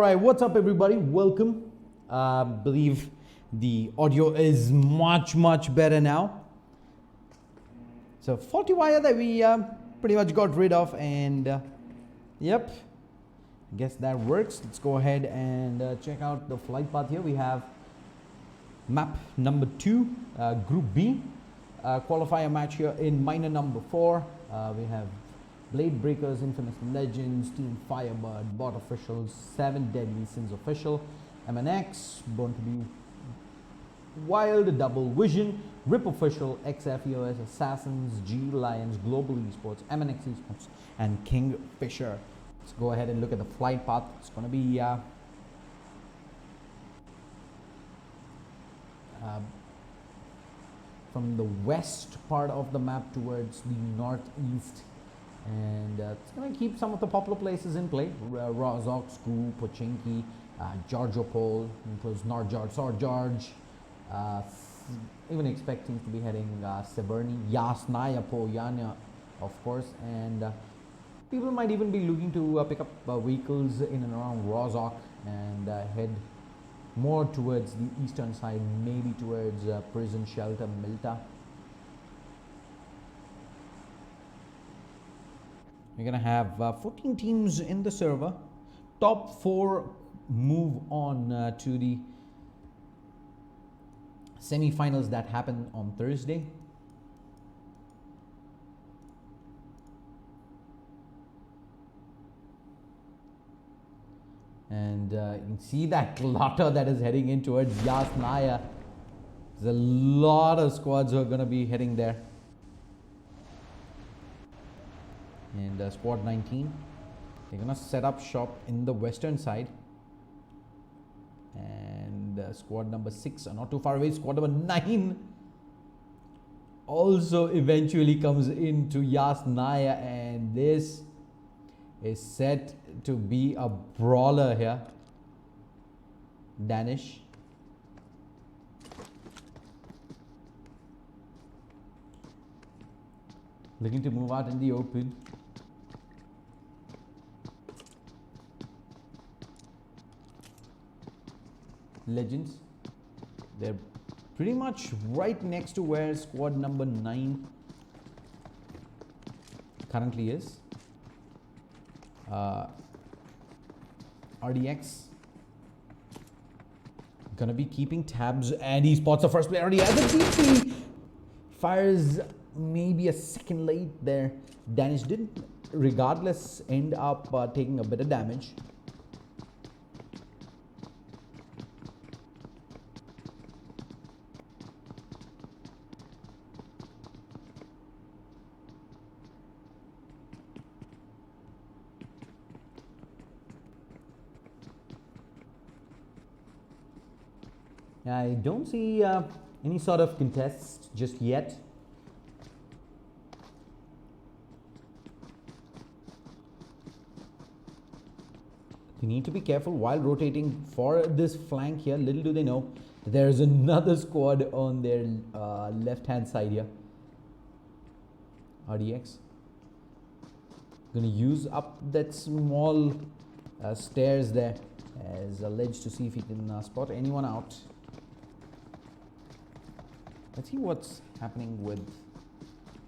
right, what's up everybody? Welcome. Believe the audio is much better now. So faulty wire that we pretty much got rid of, and yep, guess that works. Let's go ahead and check out the flight path here. We have map number 2, Group B, qualifier match here in minor number 4. We have Blade Breakers, Infamous Legends, Team Firebird, Bot Officials, 7 Deadly Sins Official, MNX, Born to Be Wild, Double Vision, Rip Official, XFEOS, Assassins, G Lions, Global Esports, MNX Esports, and Kingfisher. Let's go ahead and look at the flight path. It's going to be from the west part of the map towards the northeast, and it's going to keep some of the popular places in play. Rozok, Skoo, Pochinki, Georgiopol, includes Norgeorge, Sorgeorge, even expecting to be heading Severny, Yasnaya, Poyana, of course, and people might even be looking to pick up vehicles in and around Rozok and head more towards the eastern side, maybe towards Prison Shelter, Milta. We're gonna have 14 teams in the server. Top 4 move on to the semi-finals that happen on Thursday. And you can see that clutter that is heading in towards Yasnaya. There's a lot of squads who are going to be heading there. And squad 19, they're going to set up shop in the western side. And squad number 6 are not too far away. Squad number 9 also eventually comes into Yasnaya, and this is set to be a brawler here. Danish. Looking to move out in the open. Legends. They're pretty much right next to where squad number 9 currently is. RDX gonna be keeping tabs, and he spots the first player already as a DP. Fires maybe a second late there. Danish did regardless end up taking a bit of damage. I don't see any sort of contest just yet. You need to be careful while rotating for this flank here. Little do they know that there is another squad on their left hand side here. RDX gonna use up that small stairs there as a ledge to see if he can spot anyone out. Let's see what's happening with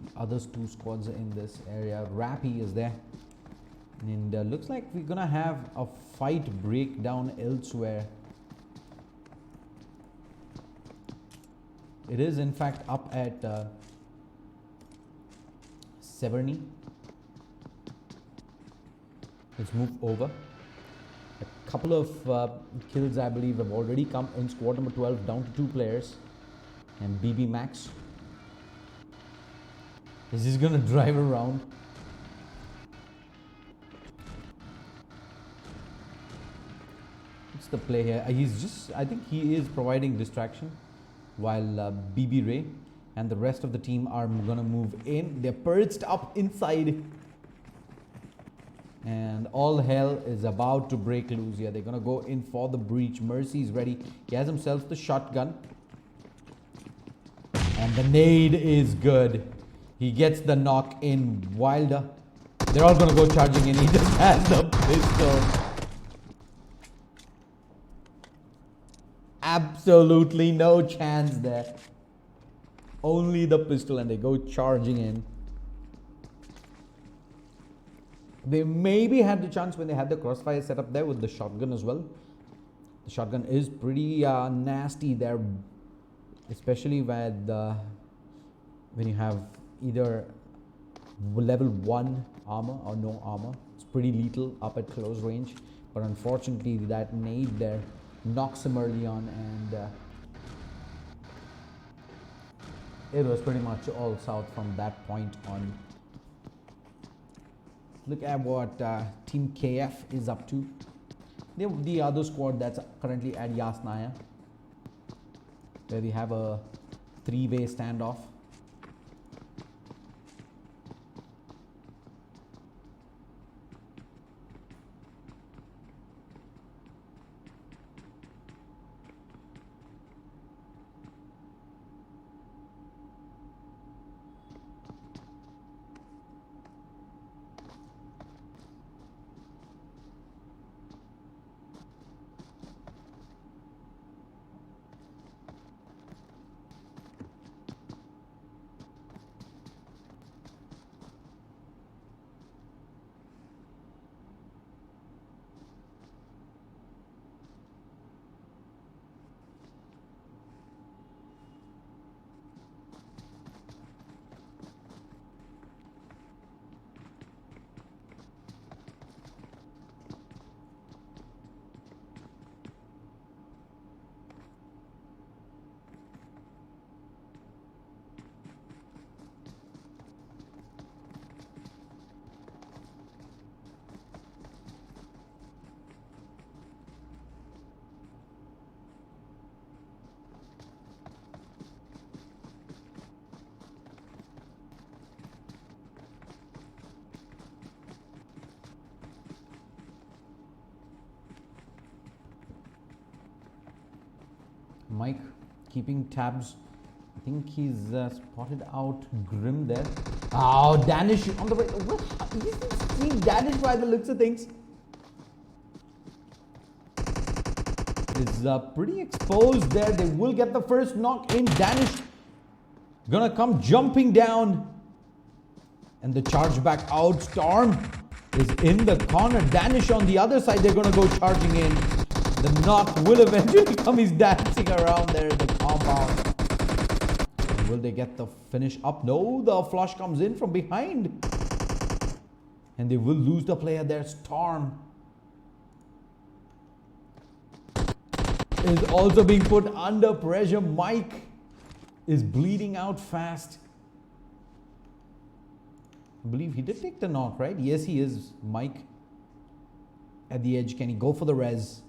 the other 2 squads in this area. Rappy is there, and looks like we're gonna have a fight breakdown elsewhere. It is in fact up at Severny. Let's move over. A couple of kills I believe have already come in squad number 12, down to 2 players. And BB Max is just gonna drive around. What's the play here? I think he is providing distraction while BB Ray and the rest of the team are gonna move in. They're perched up inside, and all hell is about to break loose here. They're gonna go in for the breach. Mercy is ready. He has himself the shotgun. And the nade is good. He gets the knock in. Wilder. They're all going to go charging in. He just has the pistol. Absolutely no chance there. Only the pistol, and they go charging in. They maybe had the chance when they had the crossfire set up there with the shotgun as well. The shotgun is pretty nasty there, especially when you have either level 1 armor or no armor. It's pretty lethal up at close range, but unfortunately that nade there knocks him early on, and it was pretty much all south from that point on. Look at what Team KF is up to. They're the other squad that's currently at Yasnaya, where we have a 3-way standoff. Mike keeping tabs. I think he's spotted out Grim there. Oh, Danish on the way. What? He's seen Danish by the looks of things. Is pretty exposed there. They will get the first knock in. Danish gonna come jumping down. And the charge back out. Storm is in the corner. Danish on the other side. They're gonna go charging in. The knock will eventually come. He's dancing around there in the compound. Will they get the finish up? No, the flush comes in from behind. And they will lose the player there. Storm is also being put under pressure. Mike is bleeding out fast. I believe he did take the knock, right? Yes, he is. Mike at the edge. Can he go for the res?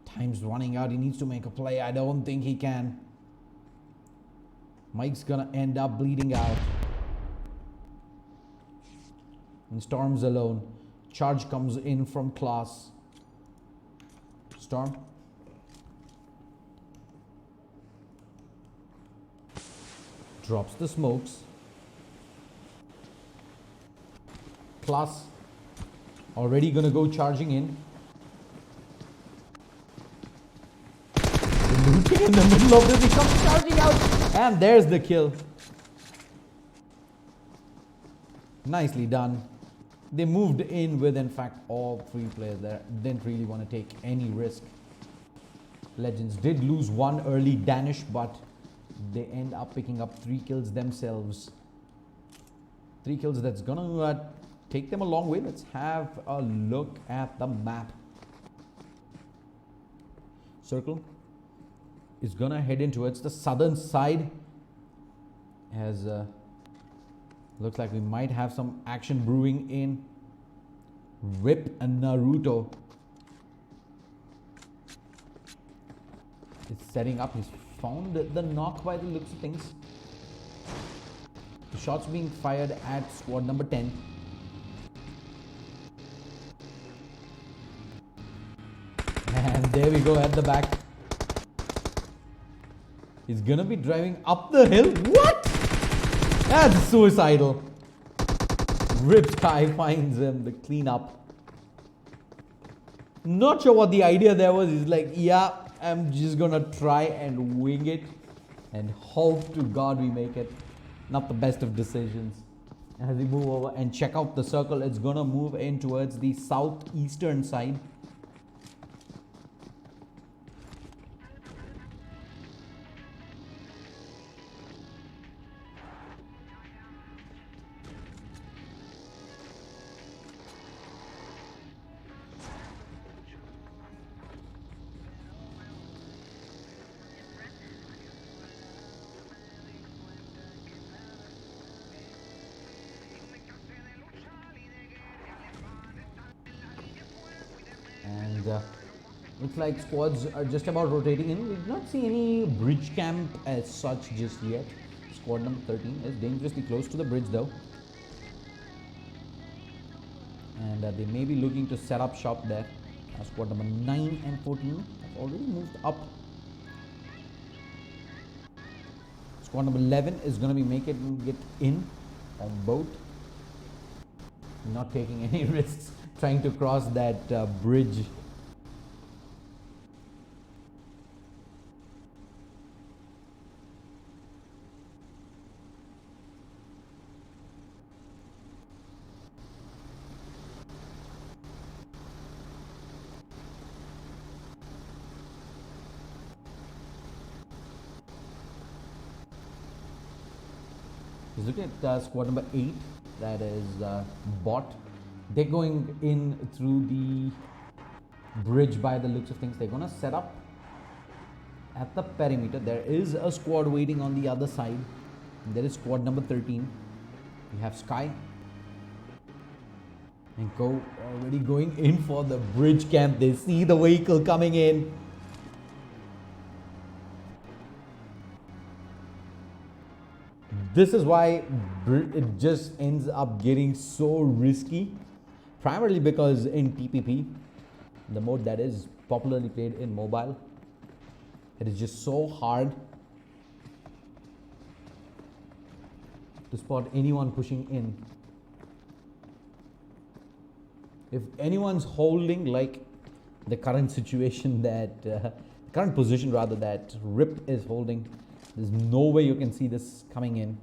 Time's running out. He needs to make a play. I don't think he can. Mike's gonna end up bleeding out. And Storm's alone. Charge comes in from Class. Storm. Drops the smokes. Class already gonna go charging in. Looting in the middle of this, he comes charging out, and there's the kill. Nicely done. They moved in with, in fact, all 3 players there. Didn't really want to take any risk. Legends did lose one early Danish, but they end up picking up 3 kills themselves. 3 kills that's gonna take them a long way. Let's have a look at the map. Circle is gonna head in towards the southern side, as looks like we might have some action brewing in. Rip and Naruto is setting up. He's found the knock by the looks of things. The shots being fired at squad number 10. And there we go at the back. He's gonna be driving up the hill. What? That's suicidal. Rip Sky finds him, the cleanup. Not sure what the idea there was. He's like, yeah, I'm just gonna try and wing it and hope to God we make it. Not the best of decisions. As we move over and check out the circle, it's gonna move in towards the southeastern side. And looks like squads are just about rotating in. We did not see any bridge camp as such just yet. Squad number 13 is dangerously close to the bridge though. And they may be looking to set up shop there. Squad number 9 and 14 have already moved up. Squad number 11 is going to be making it in on boat. Not taking any risks trying to cross that bridge. Look at squad number 8, that is bot. They're going in through the bridge by the looks of things. They're gonna set up at the perimeter. There is a squad waiting on the other side. There is squad number 13. We have Sky and Go already going in for the bridge camp. They see the vehicle coming in. This is why it just ends up getting so risky, primarily because in TPP, the mode that is popularly played in mobile, it is just so hard to spot anyone pushing in. If anyone's holding like the current situation that, current position rather, that Rip is holding, there's no way you can see this coming in.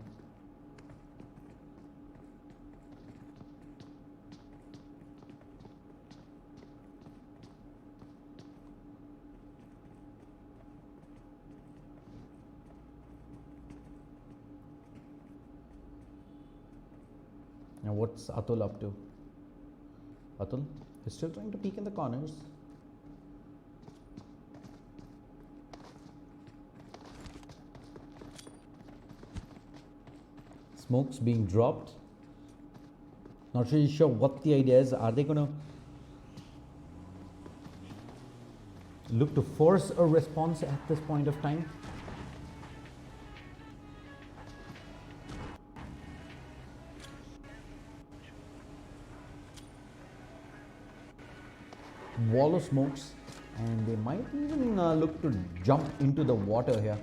Now what's Atul up to? Atul is still trying to peek in the corners. Smokes being dropped. Not really sure what the idea is. Are they gonna look to force a response at this point of time? Wall of smokes, and they might even look to jump into the water here.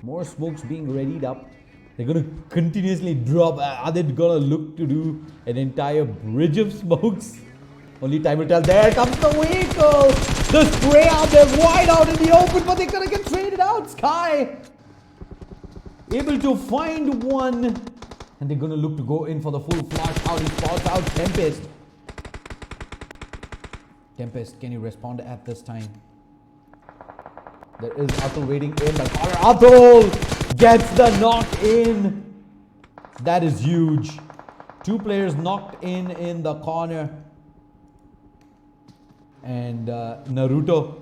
More smokes being readied up. They're going to continuously drop. Are they going to look to do an entire bridge of smokes? Only time will tell. There comes the vehicle. The spray out there wide out in the open, but they're going to get traded out. Sky able to find one, and they're going to look to go in for the full flush out. He falls out. Tempest. Tempest, can you respond at this time? There is Atul waiting in the corner. Atul gets the knock in. That is huge. 2 players knocked in the corner. And Naruto,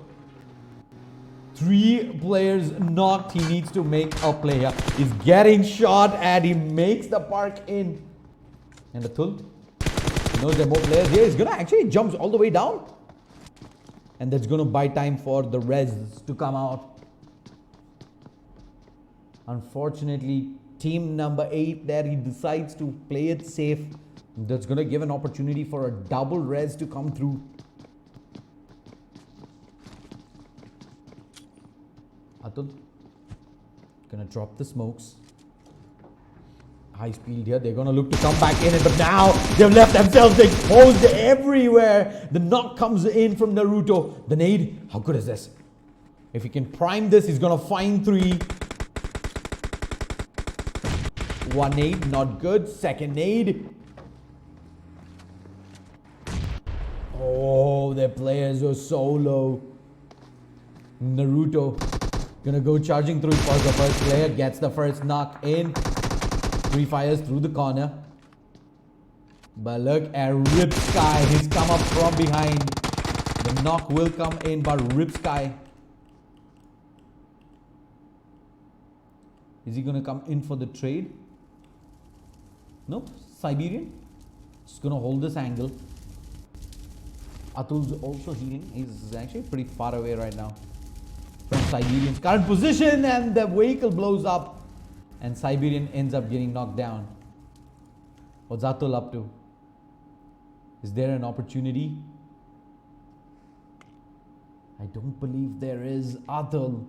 3 players knocked. He needs to make a play here. He's getting shot at. He makes the park in. And Atul, he knows there are more players here. He's gonna actually jumps all the way down. And that's going to buy time for the res to come out. Unfortunately, team number 8 there, he decides to play it safe. That's going to give an opportunity for a double res to come through. Atul going to drop the smokes. High speed here. They're going to look to come back in it, but now they've left themselves exposed everywhere. The knock comes in from Naruto. The nade. How good is this? If he can prime this, he's gonna find 3. 1 nade, not good. Second nade. Oh, their players are so low. Naruto gonna go charging through for the first player. Gets the first knock in. 3 fires through the corner. But look at Rip Sky. He's come up from behind. The knock will come in, but Rip Sky. Is he gonna come in for the trade? Nope. Siberian. He's gonna hold this angle. Atul's also healing. He's actually pretty far away right now from Siberian's current position, and the vehicle blows up and Siberian ends up getting knocked down. What's Atul up to? Is there an opportunity? I don't believe there is. Atul.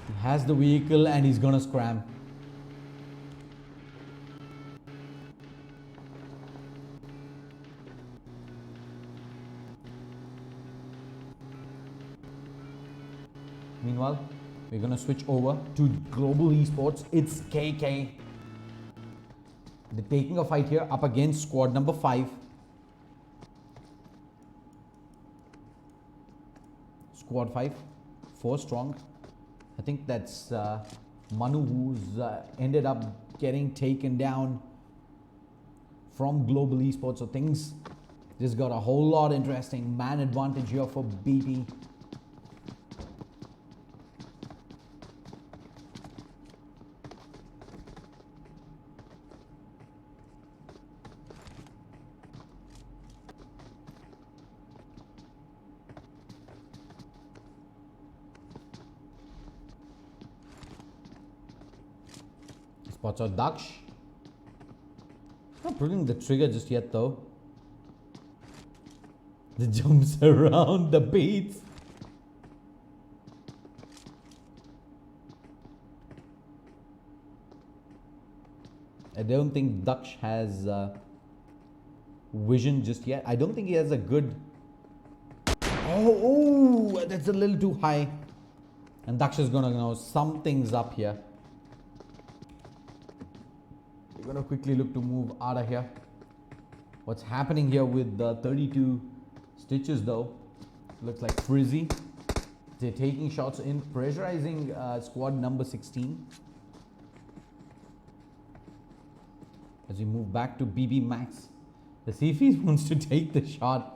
He has the vehicle and he's gonna scram. Meanwhile, we're gonna switch over to global esports. It's KK. They're taking a fight here up against squad number 5. Squad 5, 4 strong. I think that's Manu, who's ended up getting taken down from global esports. So things just got a whole lot interesting. Man advantage here for BP. Spots out Daksh. Not pulling the trigger just yet though. The jumps around, the beats. I don't think Daksh has vision just yet. I don't think he has a good... Oh, that's a little too high. And Daksh is gonna know something's up here. We're gonna quickly look to move out of here. What's happening here with the 32 stitches though? Looks like Frizzy. They're taking shots in, pressurizing squad number 16. As we move back to BB Max. Let's see if he wants to take the shot.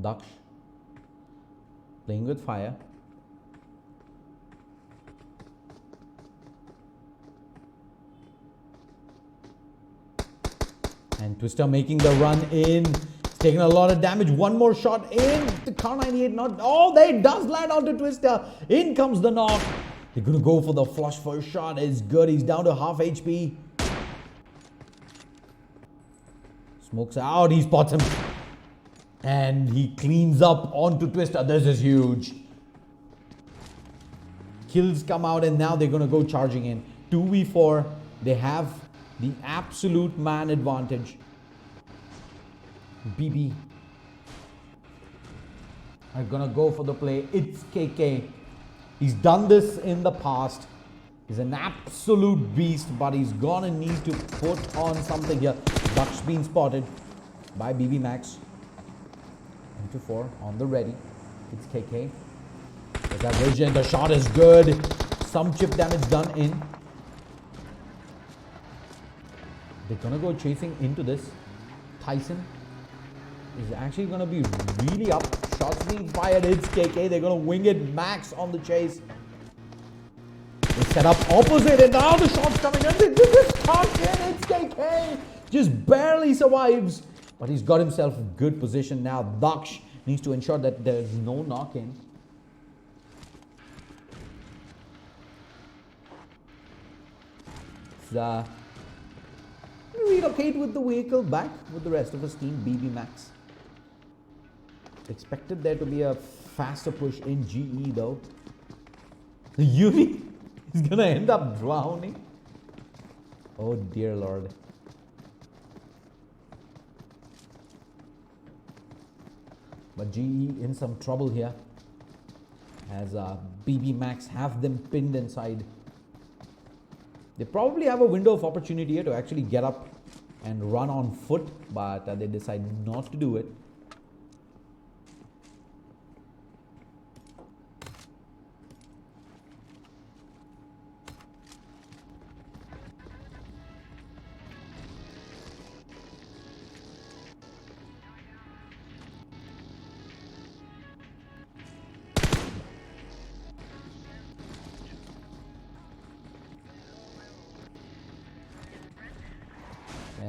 Daksh playing with fire. And Twister making the run in. He's taking a lot of damage. One more shot in. The Car 98 not... Oh, there it does land onto Twister. In comes the knock. They're going to go for the flush first shot. It's good. He's down to half HP. Smokes out. He spots him. And he cleans up onto Twister. This is huge. Kills come out and now they're going to go charging in. 2v4. They have the absolute man advantage. BB are going to go for the play. It's KK. He's done this in the past. He's an absolute beast, but he's going to need to put on something here. Duck's been spotted by BB Max. 4 on the ready. It's KK. There's that vision. The shot is good. Some chip damage done in. They're gonna go chasing into this. Tyson is actually gonna be really up. Shots being fired. It's KK. They're gonna wing it. Max on the chase. They set up opposite and now the shot's coming in. They did this shot in. It's KK. Just barely survives. But he's got himself a good position now. Daksh needs to ensure that there's no knock-in. Relocate with the vehicle back with the rest of his team. BB Max. Expected there to be a faster push in GE though. The Uni is gonna end up drowning. Oh dear Lord. But GE in some trouble here, as BB Max have them pinned inside. They probably have a window of opportunity here to actually get up and run on foot, but they decide not to do it.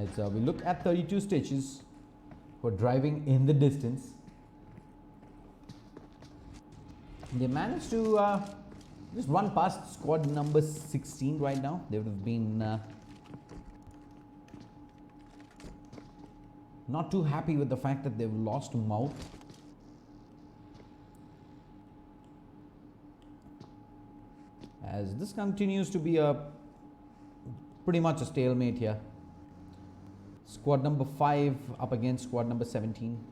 As we look at 32 stitches for driving in the distance, they managed to just run past squad number 16 right now. They would have been not too happy with the fact that they've lost mouth. As this continues to be a pretty much a stalemate here. Squad number 5 up against squad number 17.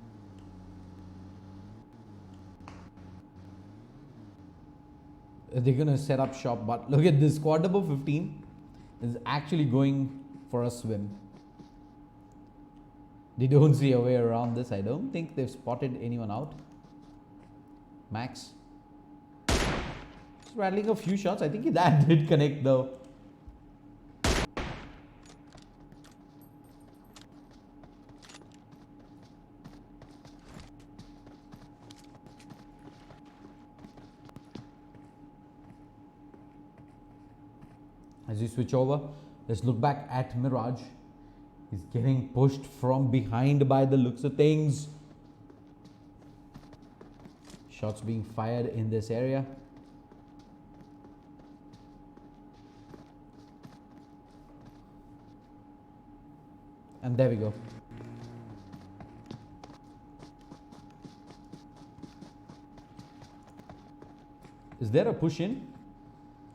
They're gonna set up shop, but look at this. Squad number 15 is actually going for a swim. They don't see a way around this. I don't think they've spotted anyone out. Max just rattling a few shots. I think that did connect though. As we switch over, let's look back at Mirage. He's getting pushed from behind by the looks of things. Shots being fired in this area. And there we go. Is there a push in?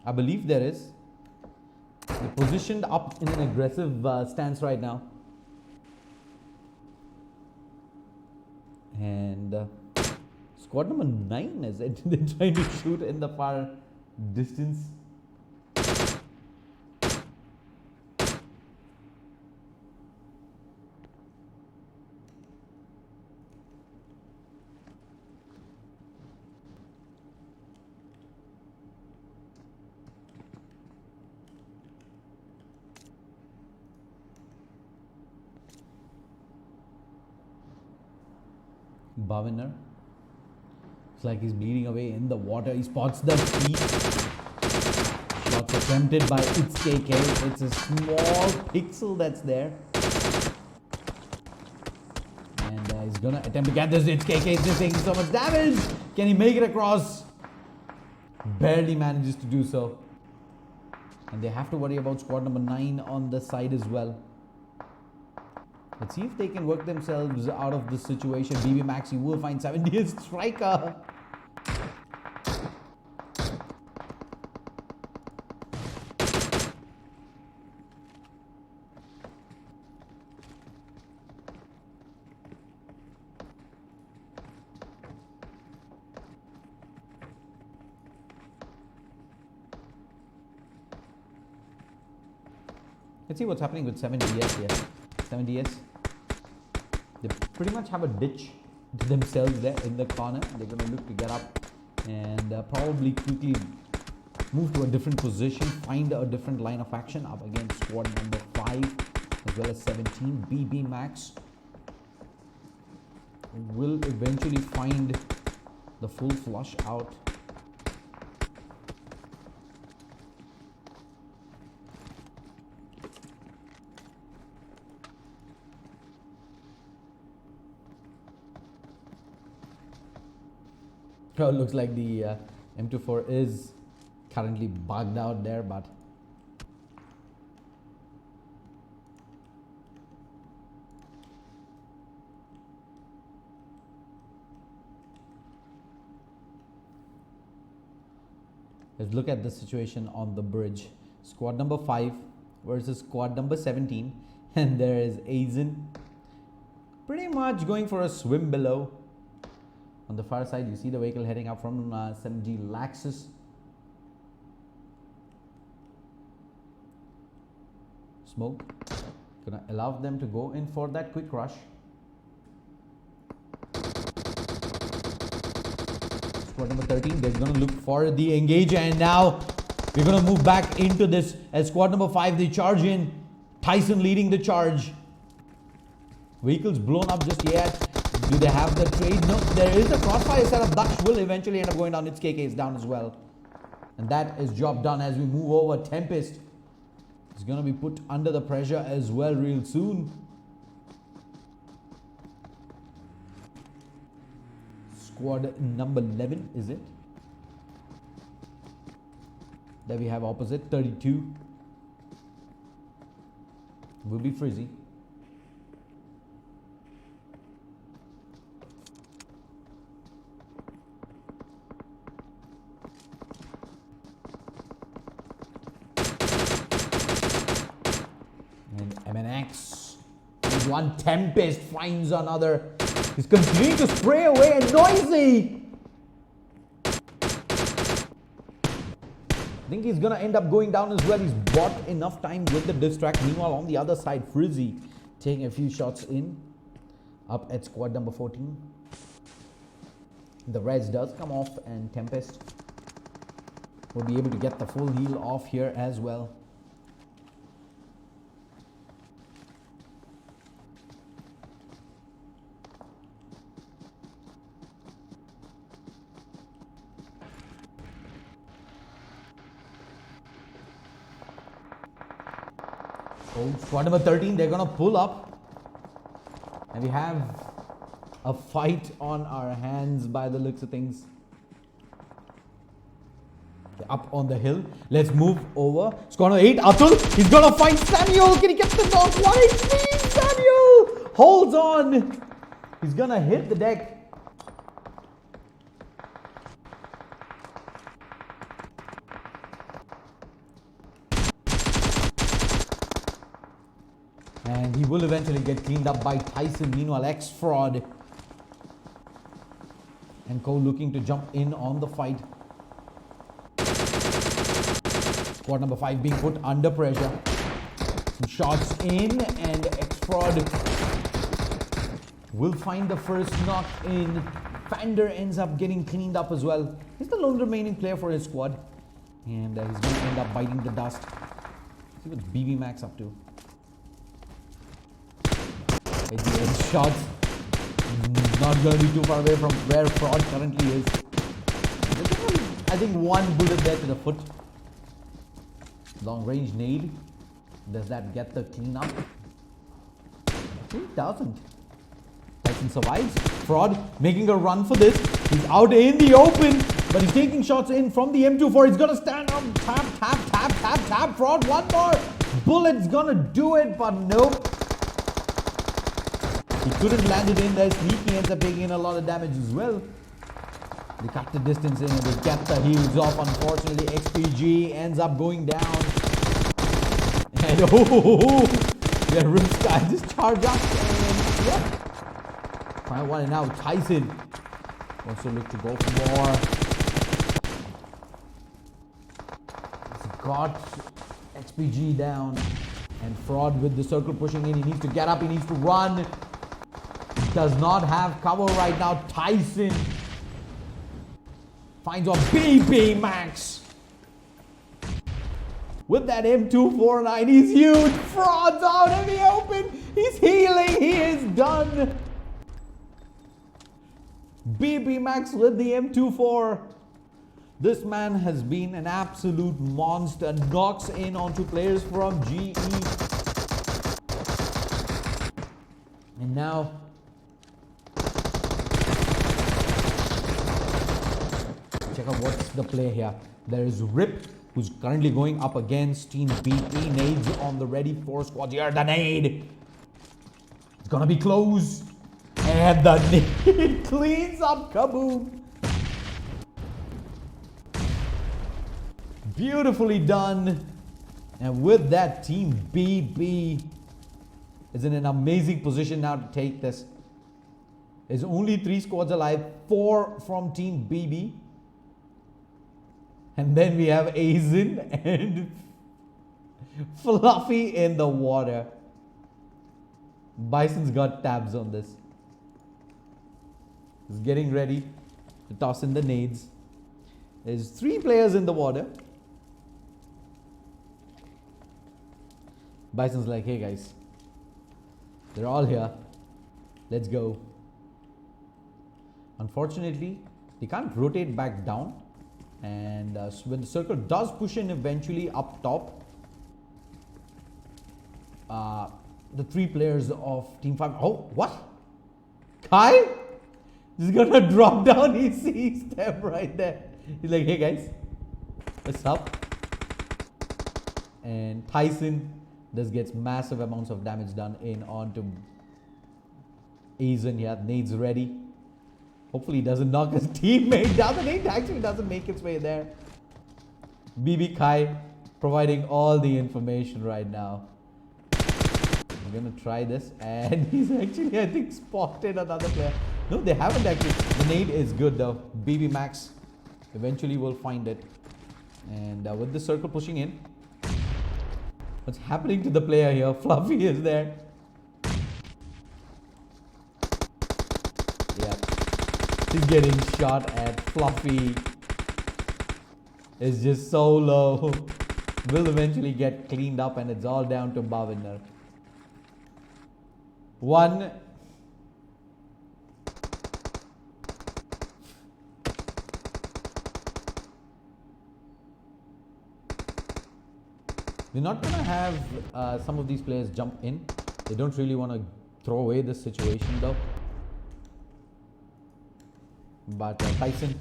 I believe there is. They're positioned up in an aggressive stance right now. And squad number 9 is it? They're trying to shoot in the far distance. Bhaviner. It's like he's bleeding away in the water. He spots the feet. Shots attempted by lxgtv. It's a small pixel that's there. And he's gonna attempt to get this. lxgtv is just taking so much damage. Can he make it across? Barely manages to do so. And they have to worry about squad number 9 on the side as well. Let's see if they can work themselves out of this situation. BB Max, you will find 70th striker. Let's see what's happening with 7DS here. 7DS. They pretty much have a ditch to themselves there in the corner. They're going to look to get up and probably quickly move to a different position, find a different line of action up against squad number 5 as well as 17. BB Max will eventually find the full flush out. Oh, it looks like the M24 is currently bugged out there, but Let's look at the situation on the bridge. Squad number 5 versus squad number 17. And there is Aizen pretty much going for a swim below. On the far side, you see the vehicle heading up from SMG Laxus. Smoke. Gonna allow them to go in for that quick rush. Squad number 13, they're gonna look for the engager, and now we're gonna move back into this as squad number 5, they charge in. Tyson leading the charge. Vehicles blown up just yet. Do they have the trade? No, there is a crossfire setup. Daksh will eventually end up going down. Its KK is down as well. And that is job done as we move over. Tempest is going to be put under the pressure as well real soon. Squad number 11, is it? There we have opposite, 32. Will be Frizzy. And MNX. And one Tempest finds another. He's continuing to spray away and Noisy. I think he's gonna end up going down as well. He's bought enough time with the distract. Meanwhile, on the other side, Frizzy taking a few shots in. Up at squad number 14. The res does come off and Tempest will be able to get the full heal off here as well. Oh, squad number 13, they're gonna pull up. And we have a fight on our hands by the looks of things. They're up on the hill. Let's move over. Squad number 8, Atul. He's gonna find Samuel. Can he get the knock? 1 HP. Samuel holds on. He's gonna hit the deck. And he will eventually get cleaned up by Tyson. Meanwhile, X-Fraud and Co looking to jump in on the fight. Squad number 5 being put under pressure. Some shots in and X-Fraud will find the first knock in. Fander ends up getting cleaned up as well. He's the lone remaining player for his squad. And he's going to end up biting the dust. See what BB Max up to. The shots not going to be too far away from where Fraud currently is. I think one bullet there to the foot. Long range nade. Does that get the clean up? It doesn't. Tyson survives. Fraud making a run for this. He's out in the open, but he's taking shots in from the M24. He's gonna stand up. Tap, tap, tap, tap, tap. Fraud, one more. Bullet's gonna do it, but nope. He couldn't land it in there. Sneaky ends up taking in a lot of damage as well. They cut the distance in and they get the heals off. Unfortunately, XPG ends up going down. And yeah, Rimsky just charge up and yeah. Try one and now Tyson also look to go for more. He's got XPG down and Fraud with the circle pushing in. He needs to get up, he needs to run. Does not have cover right now. Tyson finds a BB Max with that M249. He's huge. Fraud's out in the open. He's healing. He is done. BB Max with the M24. This man has been an absolute monster. Knocks in onto players from GE. And now check out what's the play here. There is Rip, who's currently going up against Team BP. Nades on the ready for squad here. The nade. It's gonna be close. And the nade cleans up. Kaboom. Beautifully done. And with that, Team BB is in an amazing position now to take this. There's only 3 squads alive, 4 from Team BB. And then we have Aizen and Fluffy in the water. Bison's got tabs on this. He's getting ready to toss in the nades. There's 3 players in the water. Bison's like, hey guys, they're all here. Let's go. Unfortunately, they can't rotate back down. And when the circle does push in eventually up top, the 3 players of Team 5. Oh, what? Kai? He's gonna drop down. He sees them right there. He's like, hey guys, what's up? And Tyson just gets massive amounts of damage done in onto Aizen. Yeah, nades ready. Hopefully he doesn't knock his teammate down. The nade actually doesn't make its way there. BB Kai providing all the information right now. I'm gonna try this, and he's actually, I think, spotted another player. No, they haven't actually. The nade is good though. BB Max eventually will find it. And with the circle pushing in, what's happening to the player here? Fluffy is there. Yeah, he's getting shot at. Fluffy is just so low. Will eventually get cleaned up, and it's all down to Bhaviner. 1. We're not going to have some of these players jump in. They don't really want to throw away this situation though. But Tyson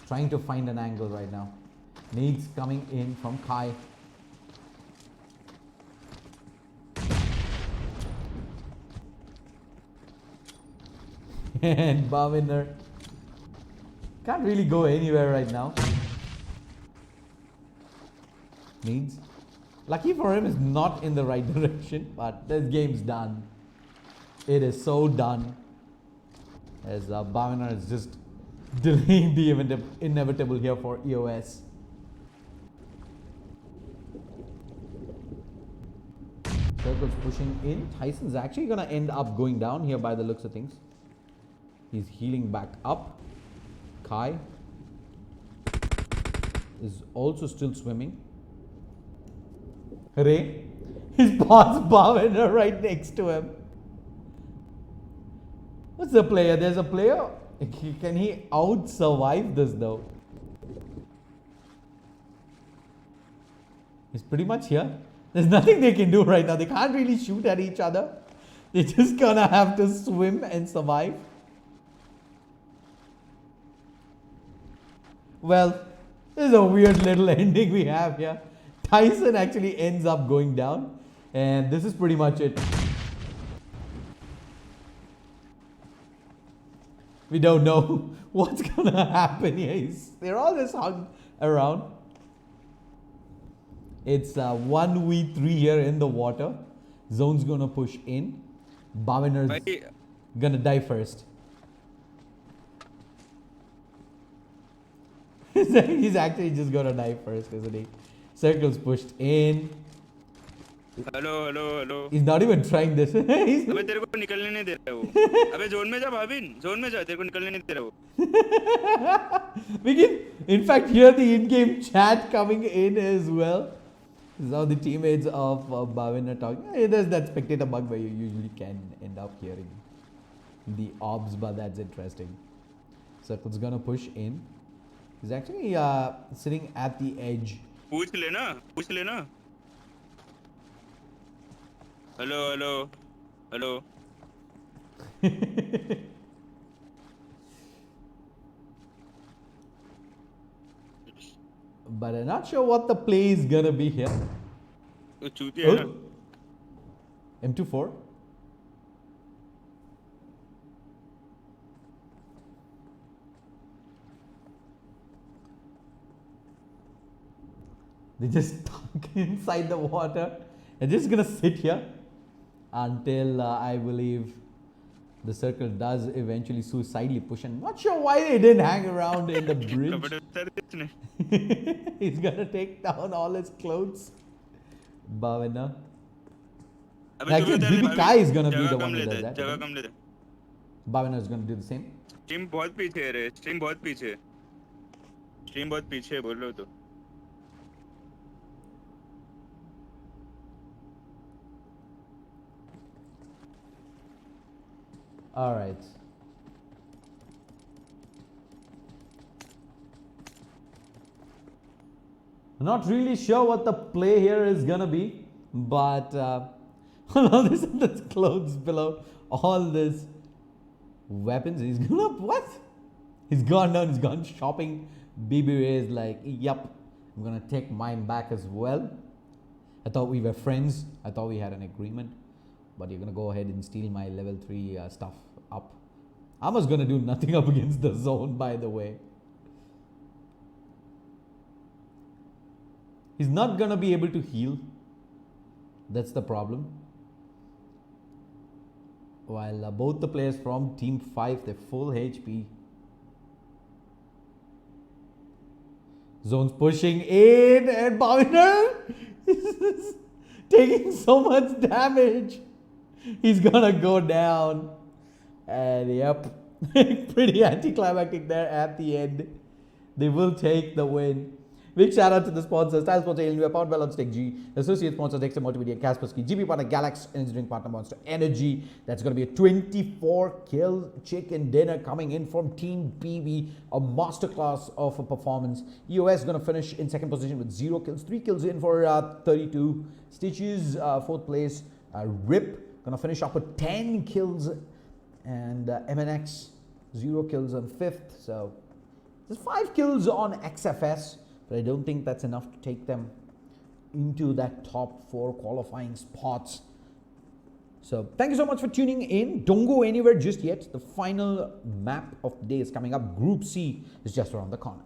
trying to find an angle right now. Nades coming in from Kai. And Bhaviner can't really go anywhere right now. Nades. Lucky for him is not in the right direction, but this game's done. It is so done. As Bhaviner is just delaying the inevitable here for EOS. Circle's pushing in. Tyson's actually going to end up going down here by the looks of things. He's healing back up. Kai is also still swimming. Ray, his boss Bhaviner right next to him. What's the player? There's a player. Can he out survive this though? He's pretty much here. There's nothing they can do right now. They can't really shoot at each other. They're just gonna have to swim and survive. Well, this is a weird little ending we have here. Tyson actually ends up going down, and this is pretty much it. We don't know what's gonna happen here. They're all just hung around. It's 1v3 here in the water. Zone's gonna push in. Bhaviner's gonna die first. He's actually just gonna die first, isn't he? Circle's pushed in. Hello He's not even trying this. अबे तेरे को निकलने नहीं दे रहा वो अबे zone में जा भाविन जोन में जा तेरे को निकलने नहीं दे रहा वो We can, in fact, hear the in-game chat coming in as well. This is how the teammates of Bhavin are talking. Hey, there's that spectator bug where you usually can end up hearing the obs, but that's interesting. Circle's gonna push in. He's actually sitting at the edge. पूछ लेना hello But I'm not sure what the play is gonna be here. तो चूतिया है ना M24. They're just stuck inside the water. They're just gonna sit here until I believe the circle does eventually suicidally push. And not sure why they didn't hang around in the bridge. कपड़े उतार दे इसने He's gonna take down all his clothes. Bhavana. अबे Like, तू भी उतार दे maybe भाभी, Kai is gonna be जगह the come one who लेता does है, that. जगह कम लेता है Bhavana is gonna do the same. Stream बहुत पीछे है रे स्ट्रीम बहुत पीछे है स्ट्रीम बहुत पीछे है बोल रहे हो तो Alright. Not really sure what the play here is gonna be, but all this clothes below, all this weapons. He's gonna what? He's gone down. He's gone shopping. BB Ray is like, yup, I'm gonna take mine back as well. I thought we were friends. I thought we had an agreement, but you're gonna go ahead and steal my level 3 stuff up. Armor's gonna do nothing up against the zone, by the way. He's not gonna be able to heal. That's the problem. While both the players from Team 5, they're full HP. Zone's pushing in and Bhaviner is taking so much damage. He's gonna go down. And yep, pretty anticlimactic there at the end. They will take the win. Big shout out to the sponsors. Style sponsor ILG, powered by Logitech G. Associate sponsors Dexter Multimedia and Kaspersky. GP partner Galax. Energy drink partner Monster Energy. That's going to be a 24 kill chicken dinner coming in from Team PB. A masterclass of a performance. EOS going to finish in second position with 0 kills. 3 kills in for 32. Stitches, 4th place. Rip going to finish up with 10 kills. And MNX, 0 kills on 5th. So there's 5 kills on XFS. But I don't think that's enough to take them into that top 4 qualifying spots. So thank you so much for tuning in. Don't go anywhere just yet. The final map of the day is coming up. Group C is just around the corner.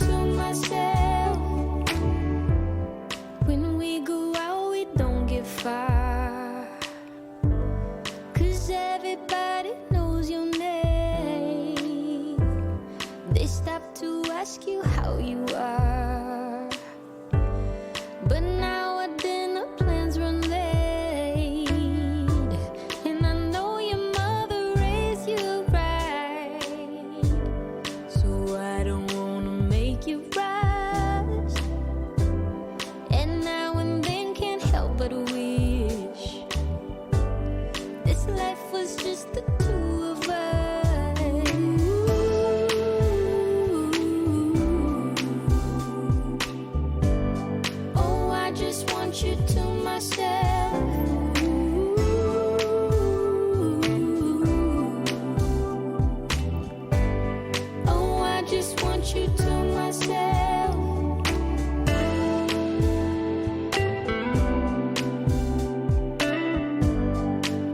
to myself. When we go out, we don't get far, 'cause everybody knows your name. They stop to ask you how you are, but now our dinner plans run late. And I know your mother raised you right, so I don't wanna make you rush. And now and then can't help but wish this life was just the two of us. Oh, I just want you to myself. Oh, I just want you to myself.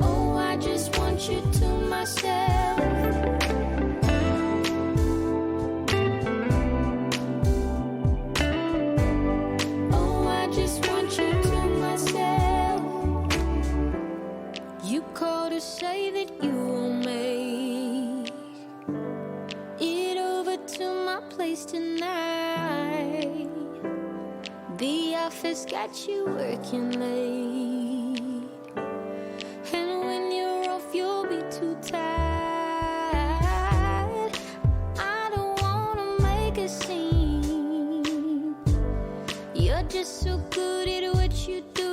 Oh, I just want you to myself. Oh, I just want you to myself. You called to say that you will make it over to my place tonight. The office got you working late, and when you're off, you'll be too tired. I don't wanna make a scene. You're just so good at what you do.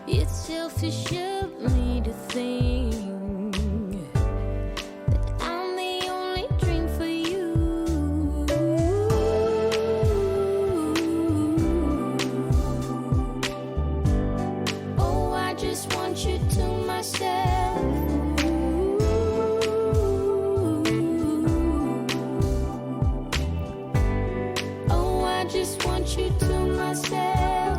It's selfish of me to think that I'm the only dream for you. Oh, I just want you to myself. Oh, I just want you to myself.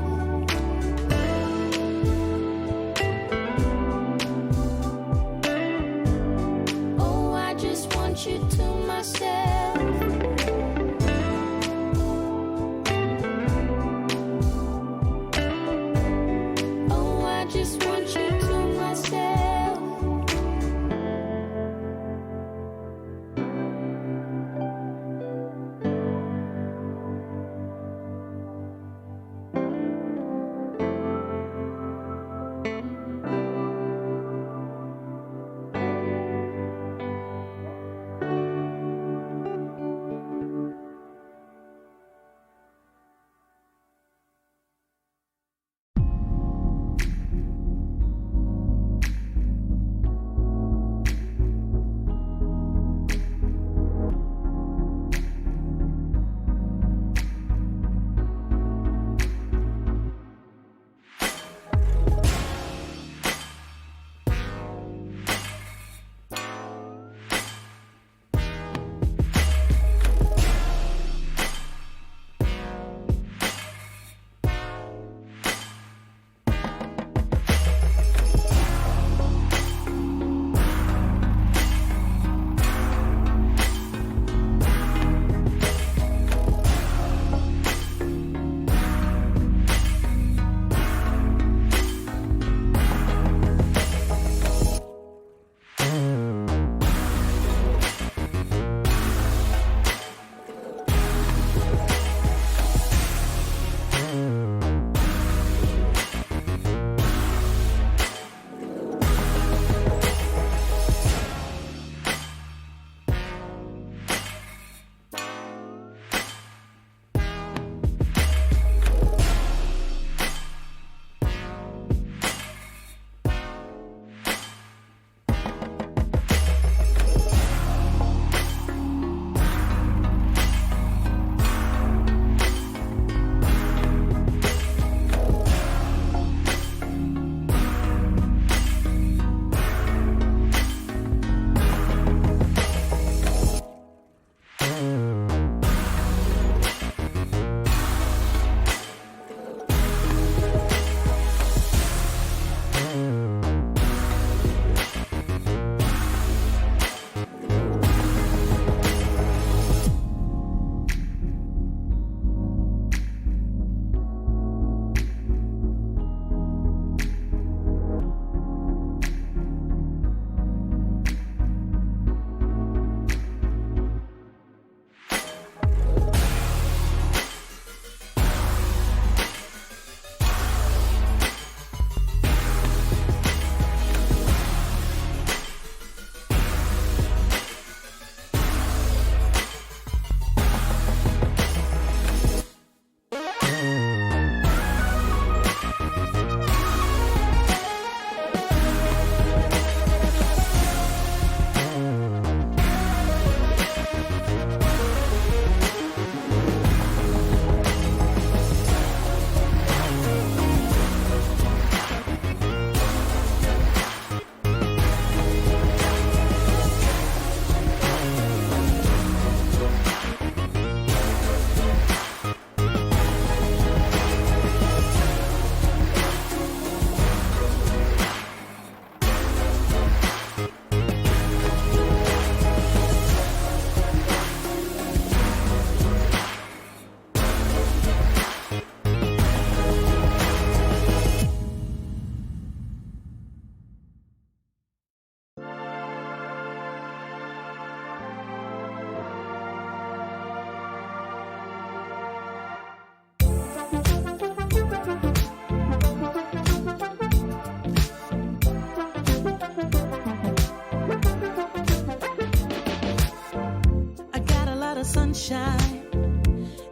of sunshine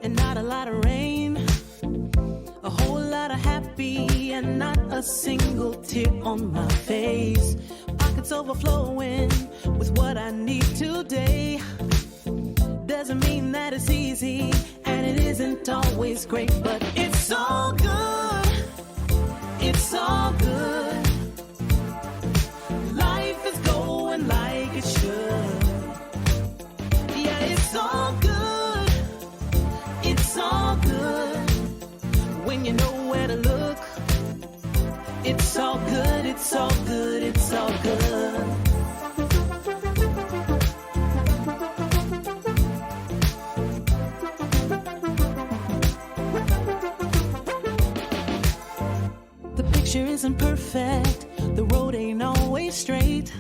and not a lot of rain. A whole lot of happy and not a single tear on my face. Pockets overflowing with what I need today. Doesn't mean that it's easy, and it isn't always great, but it's all good. It's all good. Life is going like it should. Yeah, it's all good. It's all good. When you know where to look, it's all good. It's all good. It's all good. Picture isn't perfect, the road ain't always straight.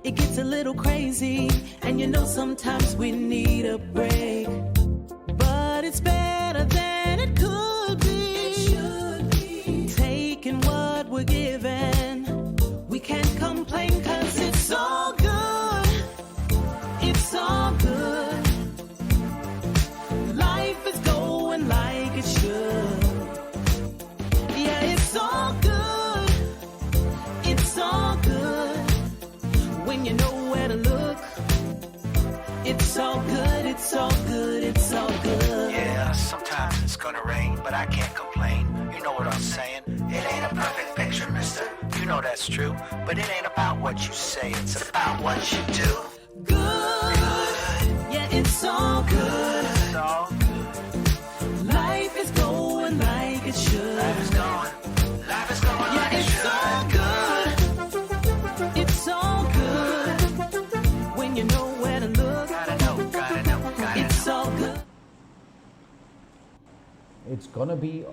It gets a little crazy, and you know sometimes we need a break. But it's better than it could be. It should be. Taking what we're given, we can't complain, 'cause it's all good. It's all good. Life is going like it should. It's all good. It's all good. When you know where to look, it's all good. It's all good. It's all good. Yeah, sometimes it's gonna rain, but I can't complain. You know what I'm saying? It ain't a perfect picture, mister. You know that's true. But it ain't about what you say, it's about what you do. Good. Yeah, it's all good. It's all good. Life is going like it should. Life is going Yeah, like it it's should. all good. It's all good. When you know where to look, Gotta know, gotta know, gotta it's know. all good. It's gonna be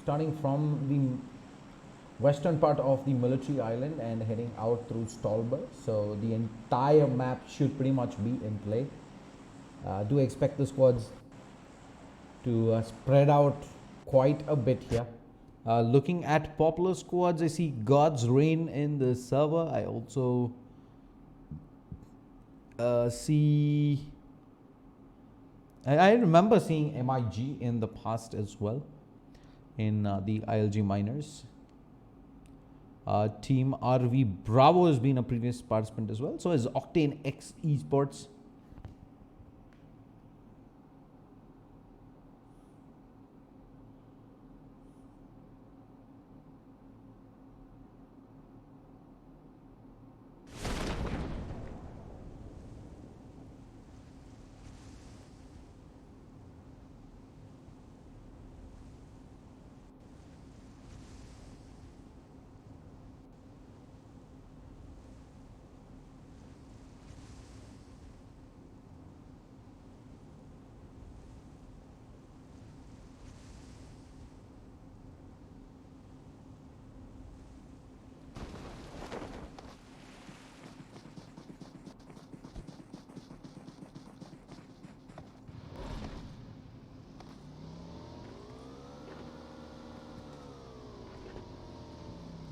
starting from the western part of the military island and heading out through Stolberg. So the entire map should pretty much be in play. Do expect the squads to spread out quite a bit here. Looking at popular squads, I see God's Reign in the server. I also see... I remember seeing MIG in the past as well in the ILG Miners. Team RV Bravo has been a previous participant as well. So is Octane X Esports.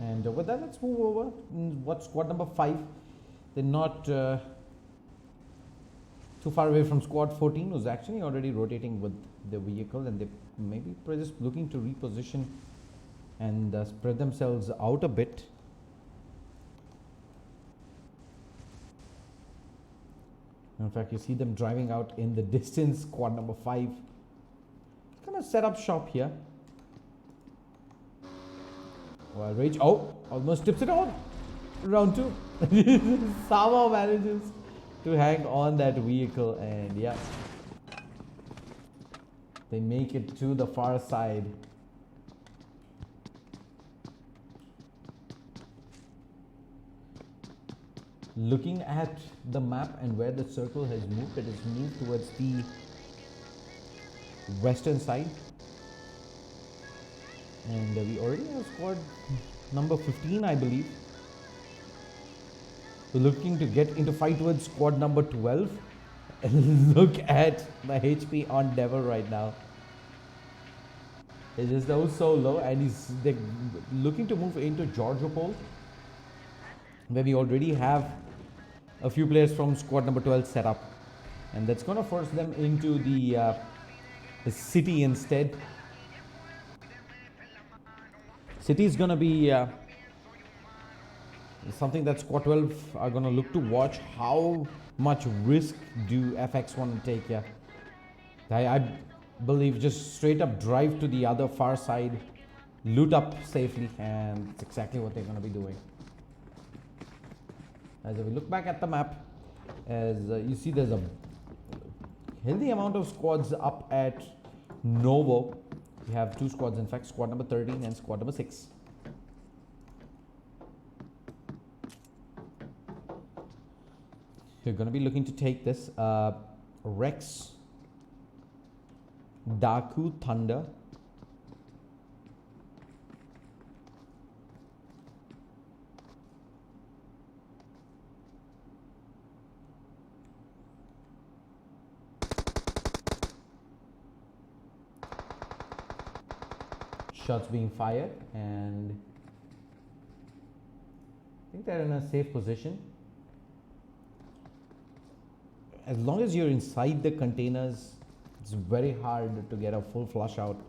And with that, let's move over. What's squad number 5? They're not too far away from squad 14, who's actually already rotating with the vehicle, and they maybe just looking to reposition and spread themselves out a bit. In fact, you see them driving out in the distance. Squad number 5 gonna set up shop here. Well, Rage, almost tips it on. Round 2. Somehow manages to hang on that vehicle, and yeah, they make it to the far side. Looking at the map and where the circle has moved, it has moved towards the western side. And we already have squad number 15, I believe. We're looking to get into fight with squad number 12. And look at the HP on Devil right now. It's just so low, and they're looking to move into Georgiopol, where we already have a few players from squad number 12 set up. and that's going to force them into the city instead. City is going to be something that Squad 12 are going to look to watch. How much risk do FX want to take here? I believe just straight up drive to the other far side, loot up safely, and it's exactly what they're going to be doing. As we look back at the map, as you see, there's a healthy amount of squads up at Novo. We have two squads, in fact, squad number 13 and squad number 6. You're going to be looking to take this Rex, Daku, Thunder, shots being fired, and I think they're in a safe position. As long as you're inside the containers, it's very hard to get a full flush out.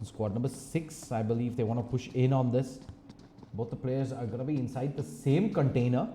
Squad number 6, I believe they want to push in on this. Both the players are going to be inside the same container.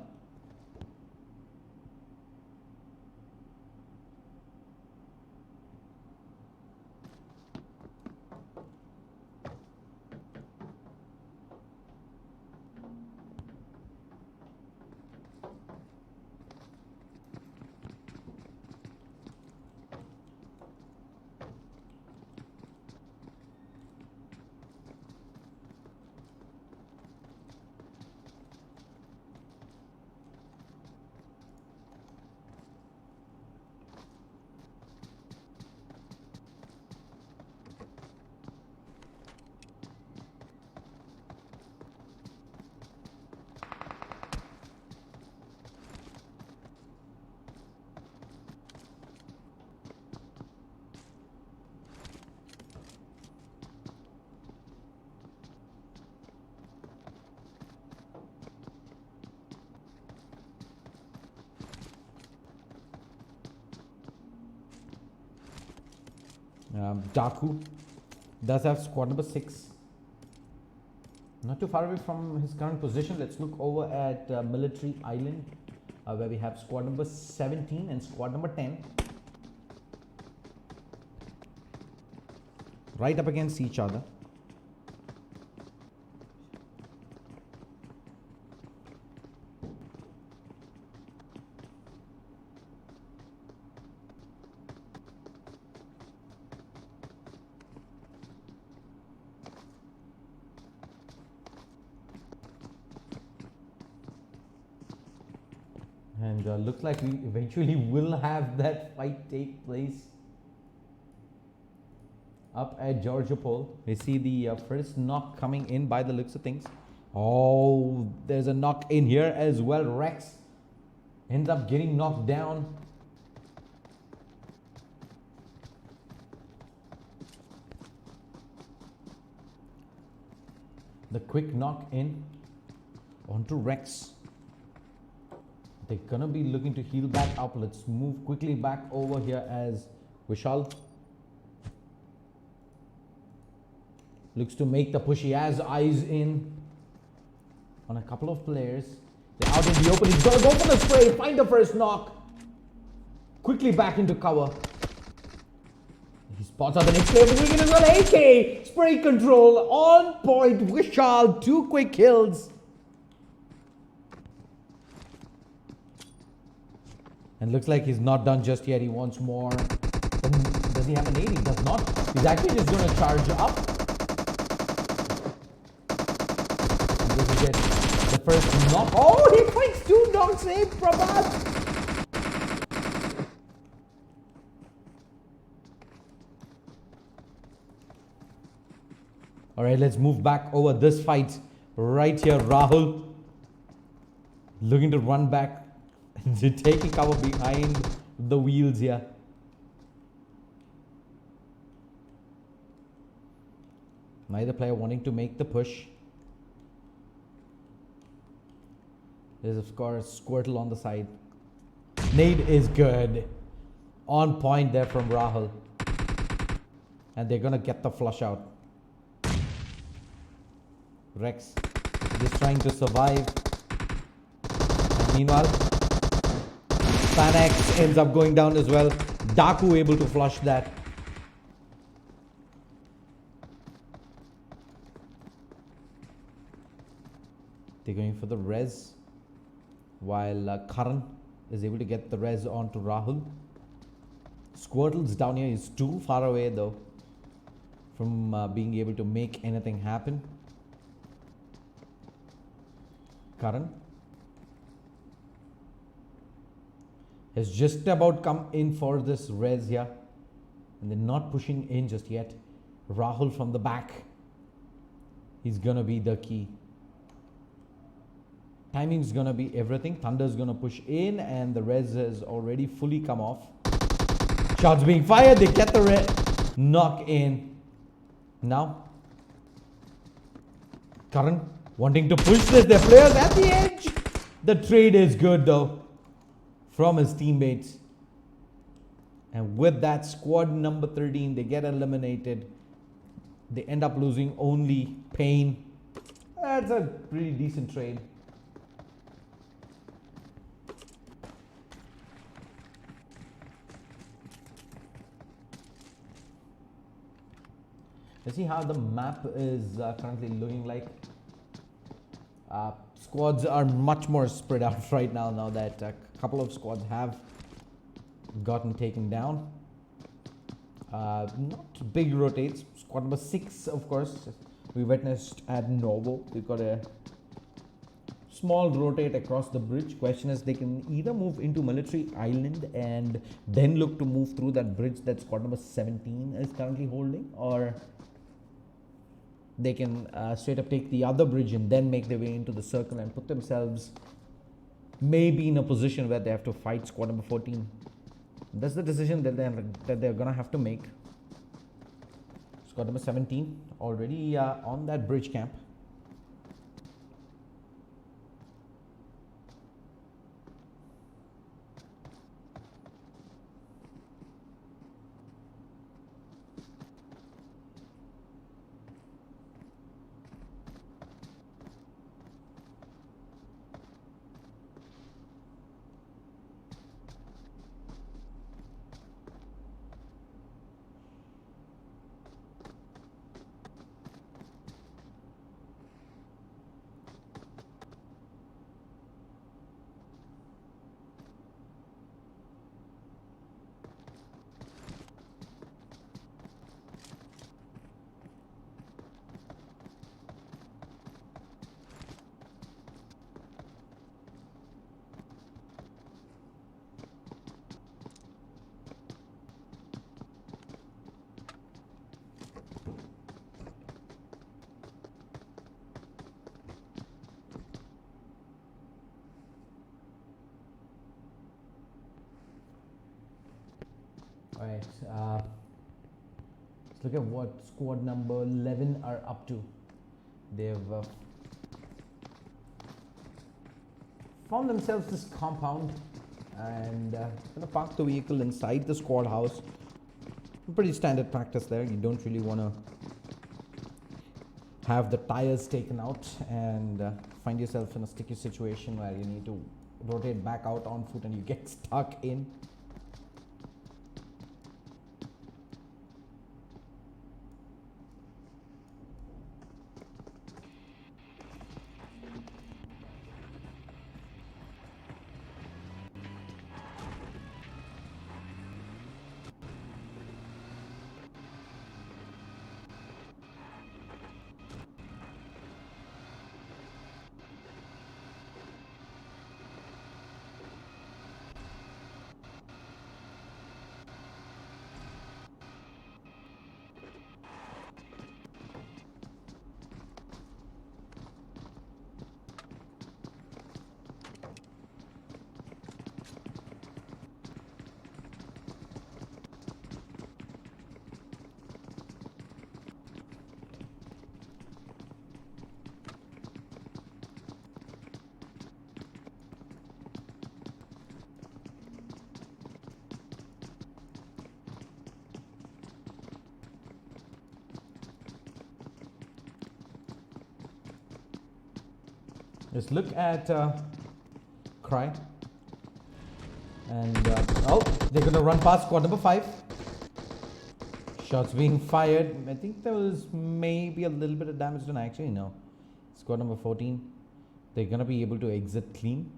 Daku does have squad number 6. Not too far away from his current position. Let's look over at Military Island, where we have squad number 17 and squad number 10. Right up against each other. And looks like we eventually will have that fight take place up at Georgiopol. We see the first knock coming in by the looks of things. Oh, there's a knock in here as well. Rex ends up getting knocked down. The quick knock in onto Rex. They're gonna be looking to heal back up. Let's move quickly back over here as Vishal looks to make the push. He has eyes in on a couple of players. They're out in the open. He's gonna go for the spray, find the first knock. Quickly back into cover. He spots out the next player moving in as well. AK spray control on point. Vishal, 2 quick kills. And looks like he's not done just yet. He wants more. Does he have an 80? He does not. He's actually just going to charge up. And this is it. The first knock. Oh, he finds 2 knocks in. Prabhat. All right, let's move back over this fight. Right here, Rahul looking to run back. Taking cover behind the wheels here. Neither player wanting to make the push. There's of course Squirtle on the side. Nade is good. On point there from Rahul. And they're gonna get the flush out. Rex just trying to survive. And meanwhile, Panax ends up going down as well. Daku able to flush that. They're going for the res, while Karan is able to get the res onto Rahul. Squirtle's down here. He's too far away though from being able to make anything happen. Karan has just about come in for this res here, and they're not pushing in just yet. Rahul from the back. He's gonna be the key. Timing's gonna be everything. Thunder's gonna push in, and the res has already fully come off. Shots being fired. They get the knock in. Now, Karan wanting to push this. Their players at the edge. The trade is good though from his teammates. And with that, squad number 13, they get eliminated. They end up losing only Pain. That's a pretty decent trade. Let's see how the map is currently looking like. Squads are much more spread out right now that a couple of squads have gotten taken down. Not big rotates. Squad number 6, of course, we witnessed at Novo. We've got a small rotate across the bridge. Question is, they can either move into Military Island and then look to move through that bridge that squad number 17 is currently holding, or they can straight up take the other bridge and then make their way into the circle and put themselves maybe in a position where they have to fight squad number 14. That's the decision that they're gonna have to make. Squad number 17 already on that bridge camp. Alright, let's look at what squad number 11 are up to. They've found themselves this compound and gonna park the vehicle inside the squad house. Pretty standard practice there. You don't really want to have the tires taken out and find yourself in a sticky situation where you need to rotate back out on foot and you get stuck in. Let's look at Cry. And oh, they're gonna run past squad number 5. Shots being fired. I think there was maybe a little bit of damage done. Actually, no. Squad number 14. They're gonna be able to exit clean.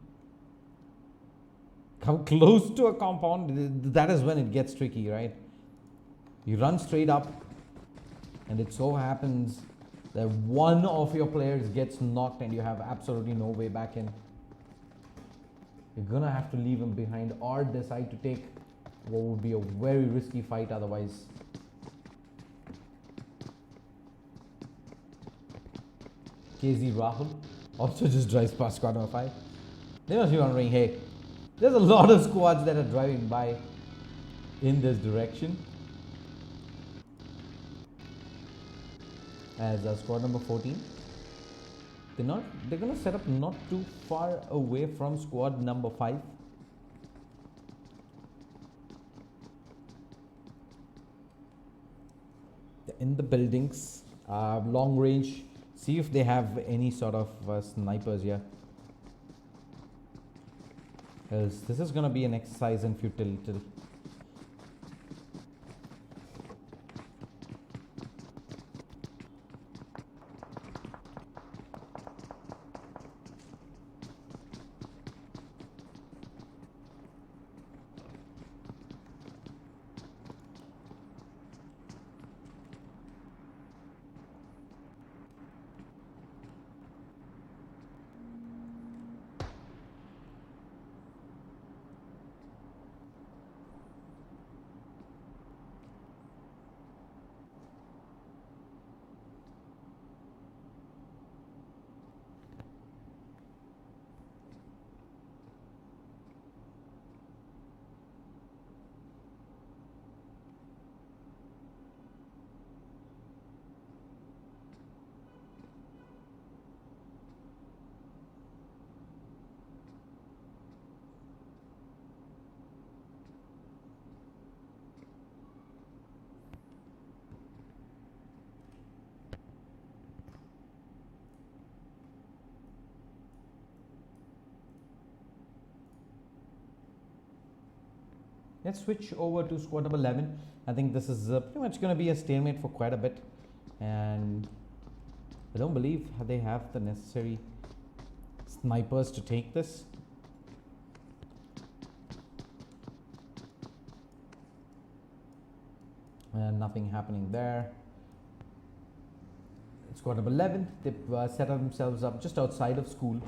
Come close to a compound. That is when it gets tricky, right? You run straight up, and it so happens that one of your players gets knocked and you have absolutely no way back in. You're gonna have to leave him behind or decide to take what would be a very risky fight otherwise. KZ Rahul also just drives past squad number 5. They must be wondering, hey, there's a lot of squads that are driving by in this direction. As squad number 14, they're gonna set up not too far away from squad number 5. They're in the buildings, long range. See if they have any sort of snipers here. Else this is gonna be an exercise in futility. Let's switch over to squad number 11. I think this is pretty much going to be a stalemate for quite a bit. And I don't believe they have the necessary snipers to take this. And nothing happening there. Squad number 11, they've set themselves up just outside of school.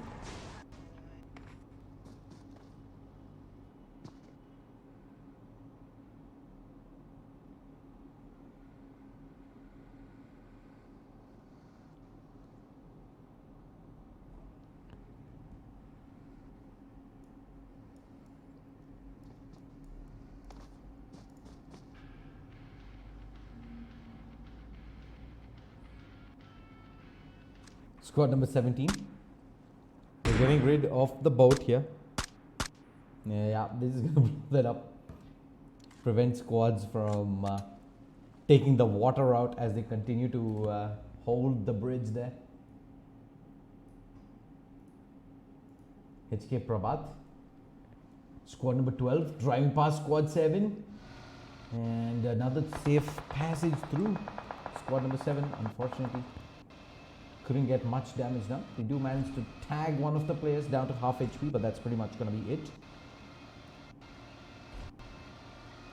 Squad number 17. We're getting rid of the boat here. Yeah, this is going to blow that up. Prevent squads from taking the water out as they continue to hold the bridge there. HK Prabhat. Squad number 12 driving past squad 7. And another safe passage through. Squad number 7, unfortunately, couldn't get much damage done. They do manage to tag one of the players down to half HP, but that's pretty much going to be it.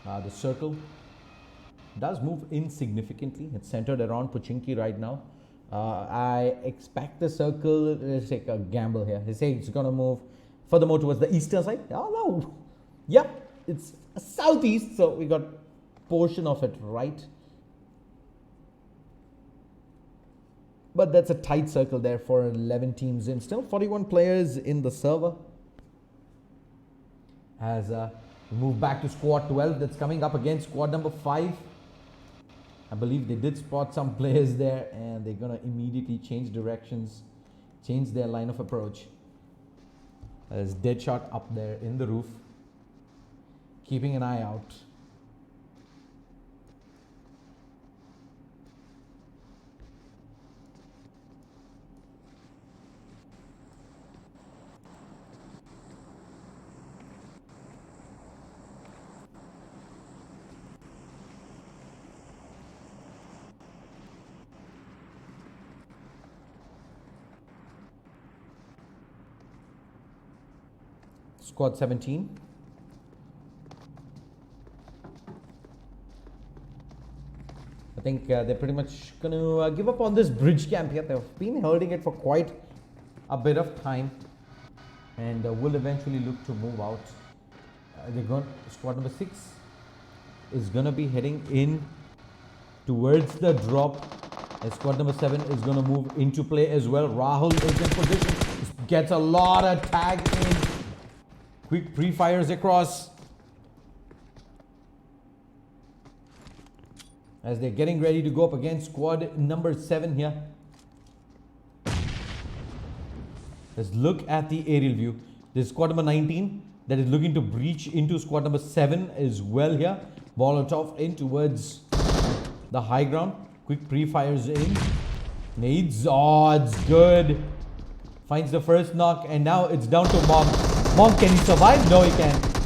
The circle does move insignificantly. It's centered around Pochinki right now. I expect the circle, let's take a gamble here. They say it's going to move furthermore towards the eastern side. Oh no. Yep, it's southeast, so we got portion of it right. But that's a tight circle there for 11 teams in. Still 41 players in the server. As we move back to squad 12 that's coming up against squad number 5. I believe they did spot some players there and they're going to immediately change directions, change their line of approach. There's Deadshot up there in the roof, keeping an eye out. Squad 17. I think they're pretty much going to give up on this bridge camp here. They've been holding it for quite a bit of time, and will eventually look to move out. They're going. Squad number 6 is going to be heading in towards the drop, and squad number 7 is going to move into play as well. Rahul is in position, gets a lot of tag in. Quick pre-fires across as they're getting ready to go up against squad number 7 here. Let's look at the aerial view. This is squad number 19 that is looking to breach into squad number 7 as well here. Molotov in towards the high ground. Quick pre-fires in. Nades. Oh, it's good. Finds the first knock, and now it's down to Monk. Monk, can he survive? No, he can't.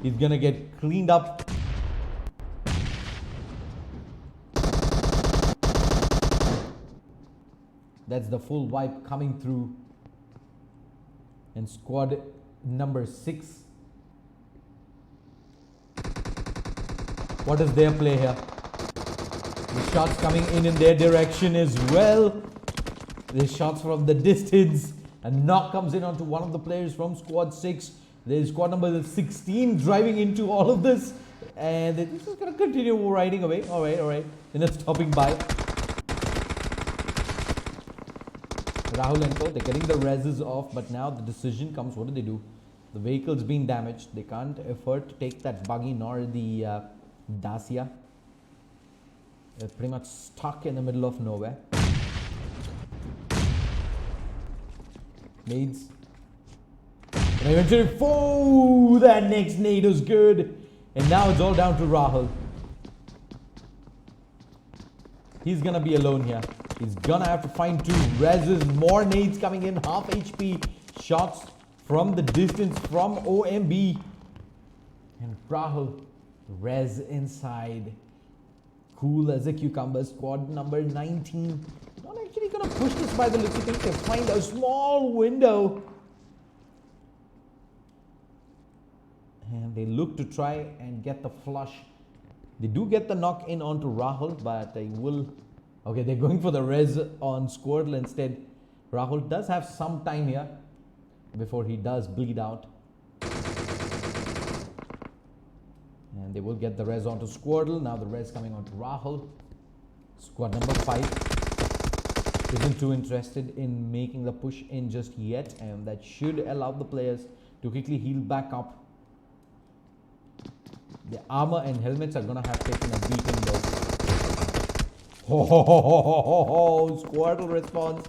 He's gonna get cleaned up. That's the full wipe coming through. And squad number 6. What is their play here? The shots coming in their direction as well. The shots from the distance. A knock comes in onto one of the players from squad 6. There's squad number 16 driving into all of this. And this is going to continue riding away. Alright. Then it's stopping by. Rahul and Co, they're getting the reses off, but now the decision comes. What do? The vehicle's been damaged. They can't afford to take that buggy nor the Dacia. They're pretty much stuck in the middle of nowhere. Nades. And eventually, oh, that next nade was good. And now it's all down to Rahul. He's gonna be alone here. He's gonna have to find 2 reses. More nades coming in. Half HP. Shots from the distance from OMB. And Rahul, res inside. Cool as a cucumber. Squad number 19. Not actually gonna push this by the looks of things. They find a small window. And they look to try and get the flush. They do get the knock in onto Rahul, but they will... Okay, they're going for the res on Squirtle instead. Rahul does have some time here before he does bleed out. And they will get the res onto Squirtle. Now the res coming onto Rahul. Squad number 5 isn't too interested in making the push in just yet, and that should allow the players to quickly heal back up. The armor and helmets are gonna have taken a beating though. Squirtle response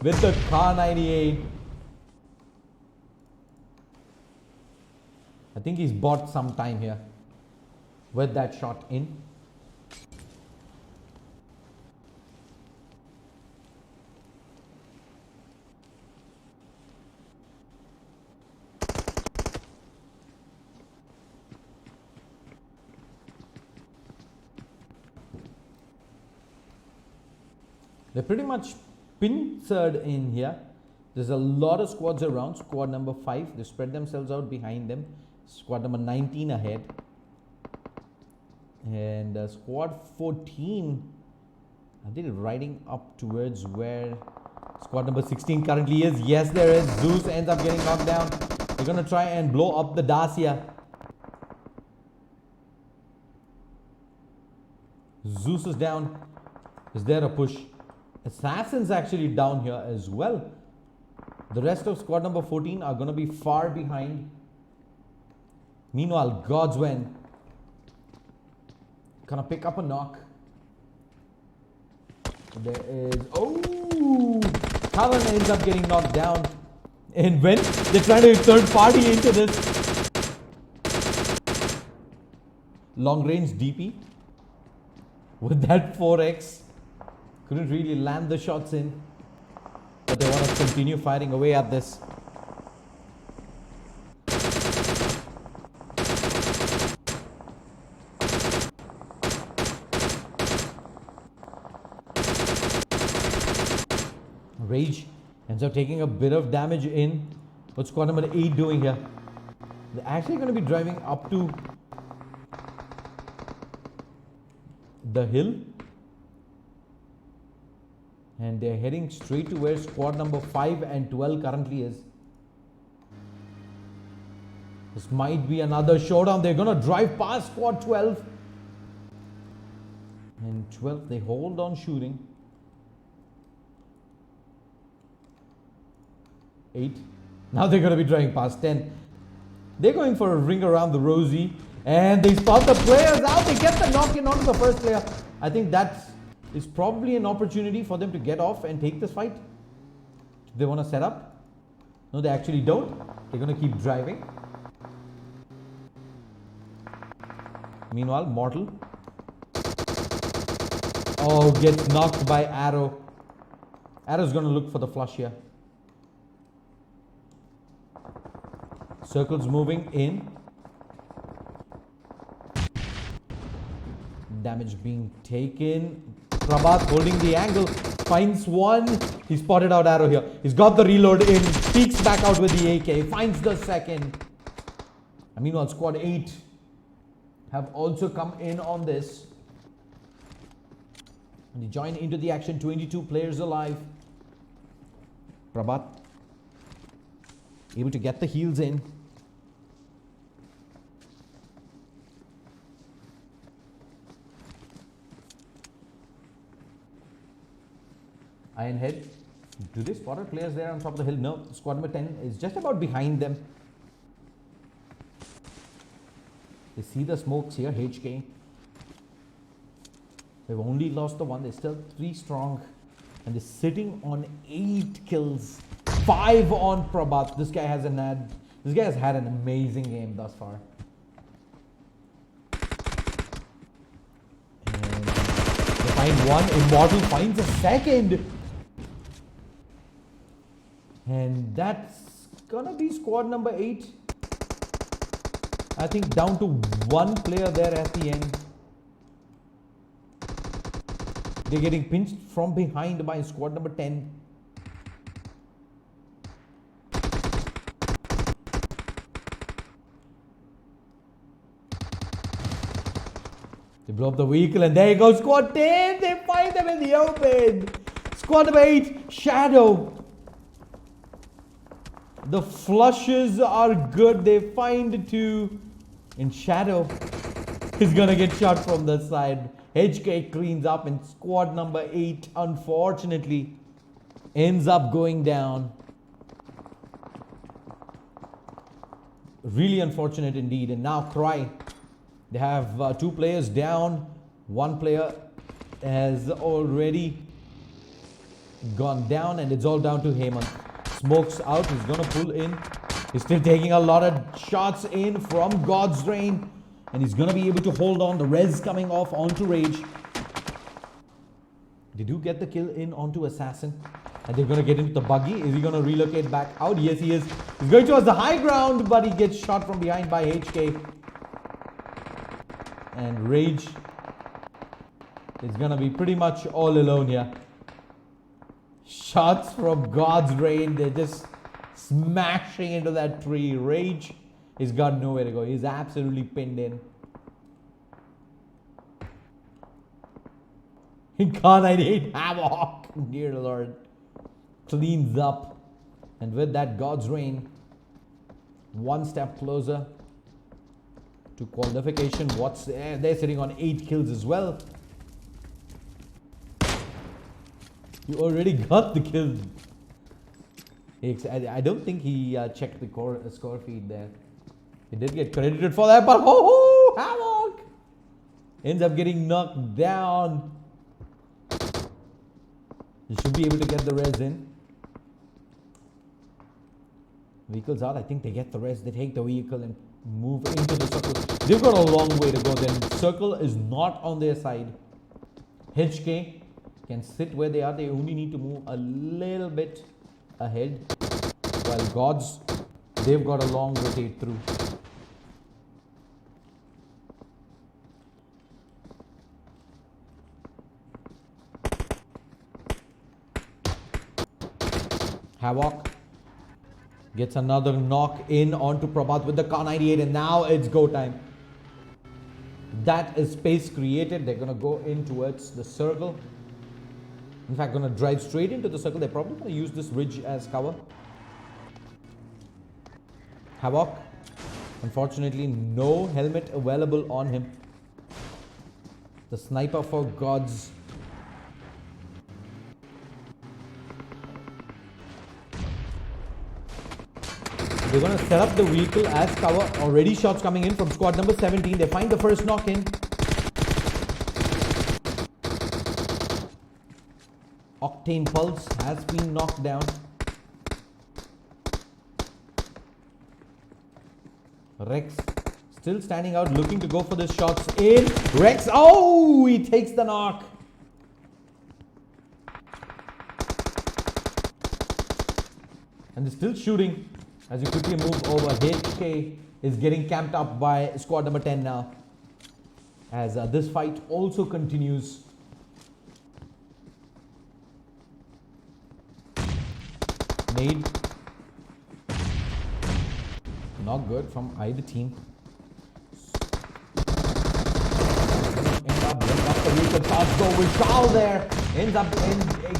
with the Car 98. I think he's bought some time here with that shot in. They're pretty much pincered in here. There's a lot of squads around. Squad number 5, they spread themselves out behind them. Squad number 19 ahead. And squad 14, are they riding up towards where squad number 16 currently is? Yes, there is. Zeus ends up getting knocked down. They're going to try and blow up the Dacia. Zeus is down. Is there a push? Assassin's actually down here as well. The rest of squad number 14 are going to be far behind. Meanwhile, Godswen gonna pick up a knock. There is... Oh! Cullen ends up getting knocked down. And when they're trying to third party into this. Long range DP. With that 4x. Couldn't really land the shots in. But they want to continue firing away at this. Rage ends up taking a bit of damage in. What's squad number 8 doing here? They're actually going to be driving up to the hill. And they're heading straight to where squad number 5 and 12 currently is. This might be another showdown. They're going to drive past squad 12. And 12, they hold on shooting. 8. Now they're going to be driving past 10. They're going for a ring around the rosy. And they spot the players out. They get the knock in onto the first player. I think that is probably an opportunity for them to get off and take this fight. They want to set up. No, they actually don't. They're going to keep driving. Meanwhile, Mortal. Oh, gets knocked by Arrow. Arrow's going to look for the flush here. Circle's moving in. Damage being taken. Prabhat holding the angle. Finds one. He spotted out Arrow here. He's got the reload in. Peeks back out with the AK. Finds the second. And meanwhile, squad 8 have also come in on this. And they join into the action. 22 players alive. Prabhat able to get the heals in. Ironhead. Do they spot our players there on top of the hill? No. Squad number 10 is just about behind them. They see the smokes here. HK. They've only lost the one. They're still 3 strong. And they're sitting on 8 kills. 5 on Prabhat. This guy has had an amazing game thus far. And they find one. Immortal finds a second. And that's gonna be squad number 8. I think down to 1 player there at the end. They're getting pinched from behind by squad number 10. They blow up the vehicle and there goes squad 10. They find them in the open. Squad number 8, Shadow. The flushes are good. They find 2 in Shadow. He's gonna get shot from the side. HK cleans up and squad number 8 unfortunately ends up going down. Really unfortunate indeed. And now Cry. They have 2 players down. 1 player has already gone down and it's all down to Hemant. Smokes out, he's gonna pull in. He's still taking a lot of shots in from God's Rain. And he's gonna be able to hold on. The res coming off onto Rage. They do get the kill in onto Assassin. And they're gonna get into the buggy. Is he gonna relocate back out? Yes, he is. He's going towards the high ground, but he gets shot from behind by HK. And Rage is gonna be pretty much all alone here. Shots from God's Rain. They're just smashing into that tree. Rage has got nowhere to go. He's absolutely pinned in. Incarnate Havoc. Dear Lord. Cleans up. And with that, God's Rain 1 step closer to qualification. What's there? They're sitting on 8 kills as well. You already got the kill. I don't think he checked the score feed there. He did get credited for that, but Havoc ends up getting knocked down. You should be able to get the res in. Vehicle's out. I think they get the res. They take the vehicle and move into the circle. They've got a long way to go. Then circle is not on their side. HK can sit where they are. They only need to move a little bit ahead. While Gods, they've got a long rotate through. Havoc Gets another knock in onto Prabhat with the Kar 98, and now it's go time. That is space created. They're going to go in towards the circle. In fact, going to drive straight into the circle. They're probably going to use this ridge as cover. Havoc. Unfortunately, no helmet available on him. The sniper for gods. They're going to set up the vehicle as cover. Already shots coming in from squad number 17. They find the first knock in. Octane Pulse has been knocked down. Rex still standing out, looking to go for the shots in. Rex, oh, he takes the knock. And they're still shooting. As you quickly move over, HK is getting camped up by squad number 10 now. As this fight also continues. Nade. Not good from either team. End up blowing up the vehicle. Charge go with Charles there. Ends up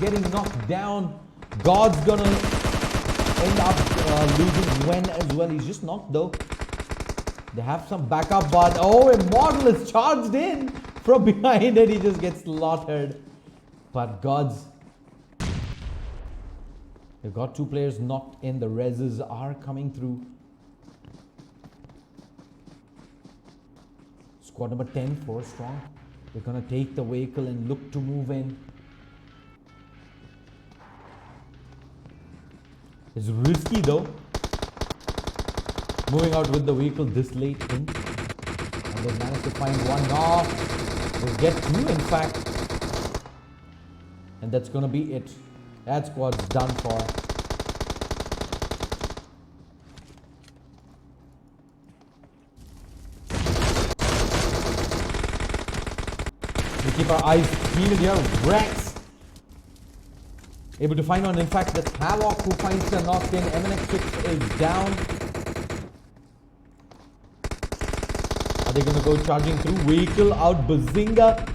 getting knocked down. God's gonna end up losing Wen as well. He's just knocked though. They have some backup, but oh, Immortal is charged in from behind and he just gets slaughtered. But Gods, they've got two players knocked in. The reses are coming through. Squad number 10, 4 strong. They're gonna take the vehicle and look to move in. It's risky though, moving out with the vehicle this late in. And they managed to find one knock. They get two in fact. And that's gonna be it. That squad's done for. We keep our eyes peeled here. Rex able to find one. In fact, that's Havoc who finds the knock in. MNX6 is down. Are they going to go charging through? Vehicle out. Bazinga.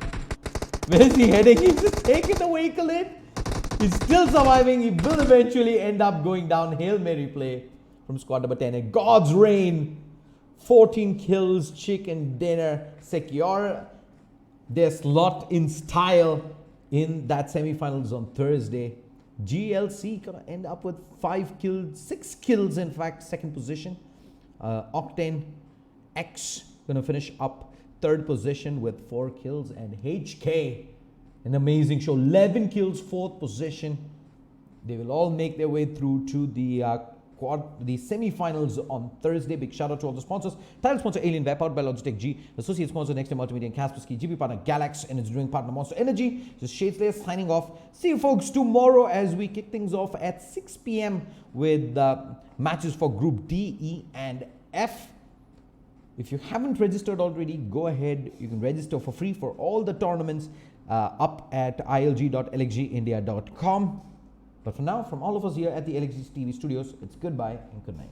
Where is he heading? He's just taking the vehicle in. He's still surviving. He will eventually end up going down. Hail Mary play from squad number 10. And God's reign. 14 kills. Chicken dinner. Secure their slot in style in that semi-finals on Thursday. GLC gonna end up with 5 kills, 6 kills in fact, second position. Octane X gonna finish up third position with 4 kills, and HK, an amazing show, 11 kills, fourth position. They will all make their way through to the semi-finals on Thursday. Big shout out to all the sponsors. Title sponsor Alien Web, powered by Logitech G. Associate sponsor Next Time Multimedia and Kaspersky. GP partner Galax and its drink partner Monster Energy. This is Shades signing off. See you folks tomorrow as we kick things off at 6 p.m. with matches for Group D, E and F. If you haven't registered already, go ahead. You can register for free for all the tournaments up at ilg.lxgtindia.com. But for now, from all of us here at the lxgtv studios, it's goodbye and good night.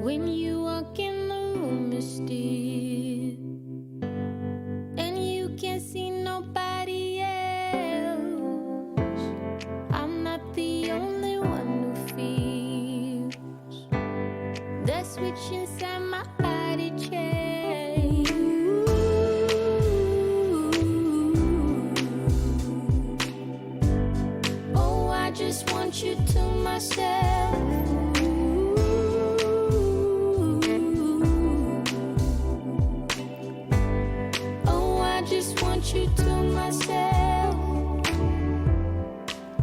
When you walk in the room, it's still, and you can't see nobody else. I'm not the only one who feels the switch inside my body change. Oh, I just want you to myself. You to myself.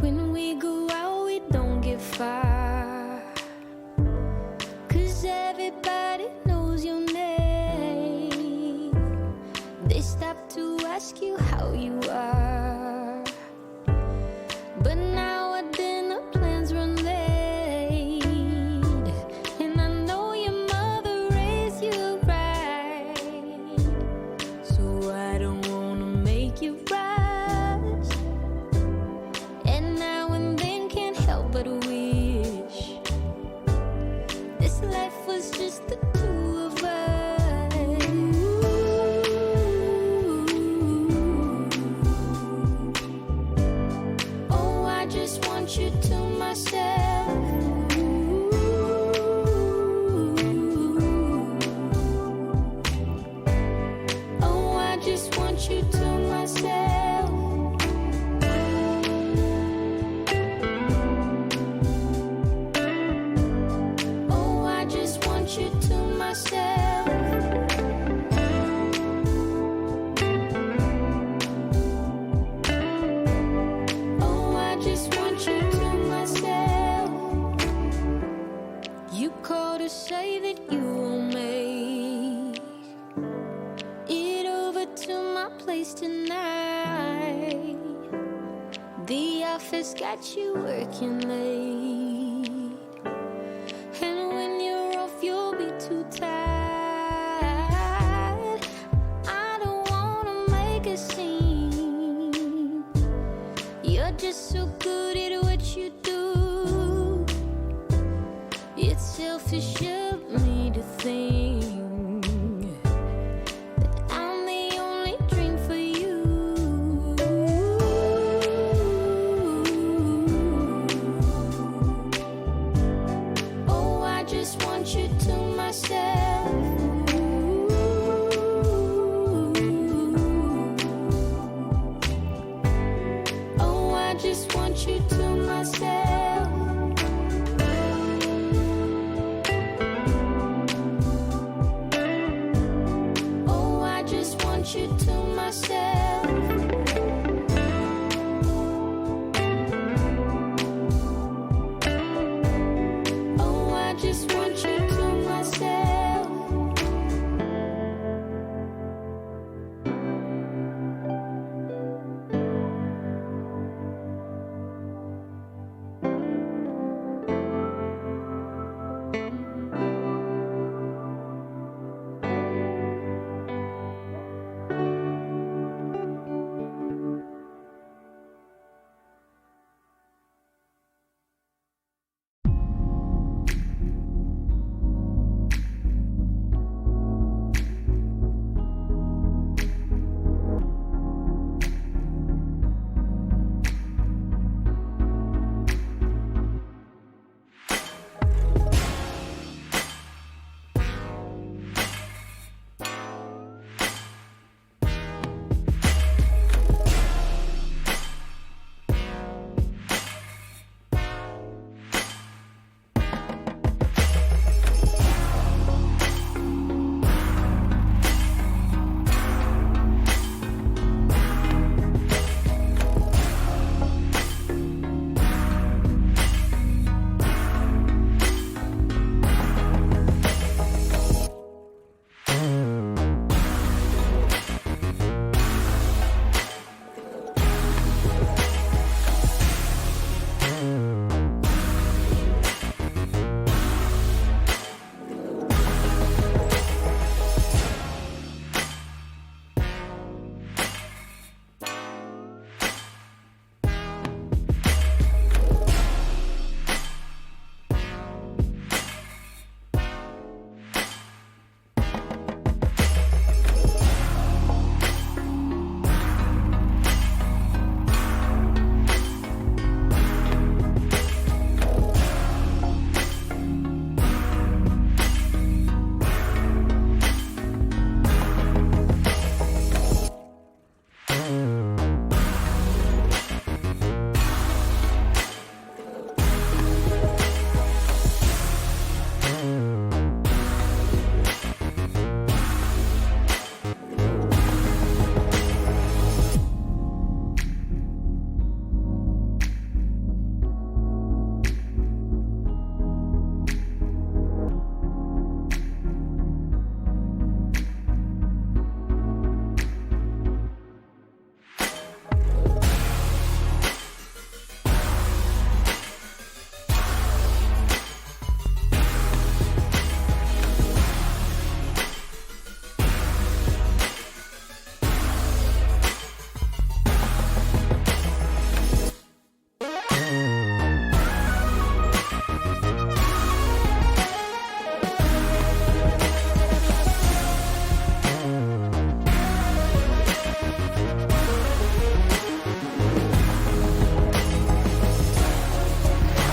When we go out, we don't get far, 'cause everybody knows your name. They stop to ask you how you are, but now our dinner plans run late. has got you working late. And when you're off, you'll be too tired. I don't wanna make a scene. You're just so good at what you do. It's selfish of me to think that I'm the only dream for you. Oh, I just want you to myself. Oh, I just want you to myself. Oh, I just want you to myself. Oh, I just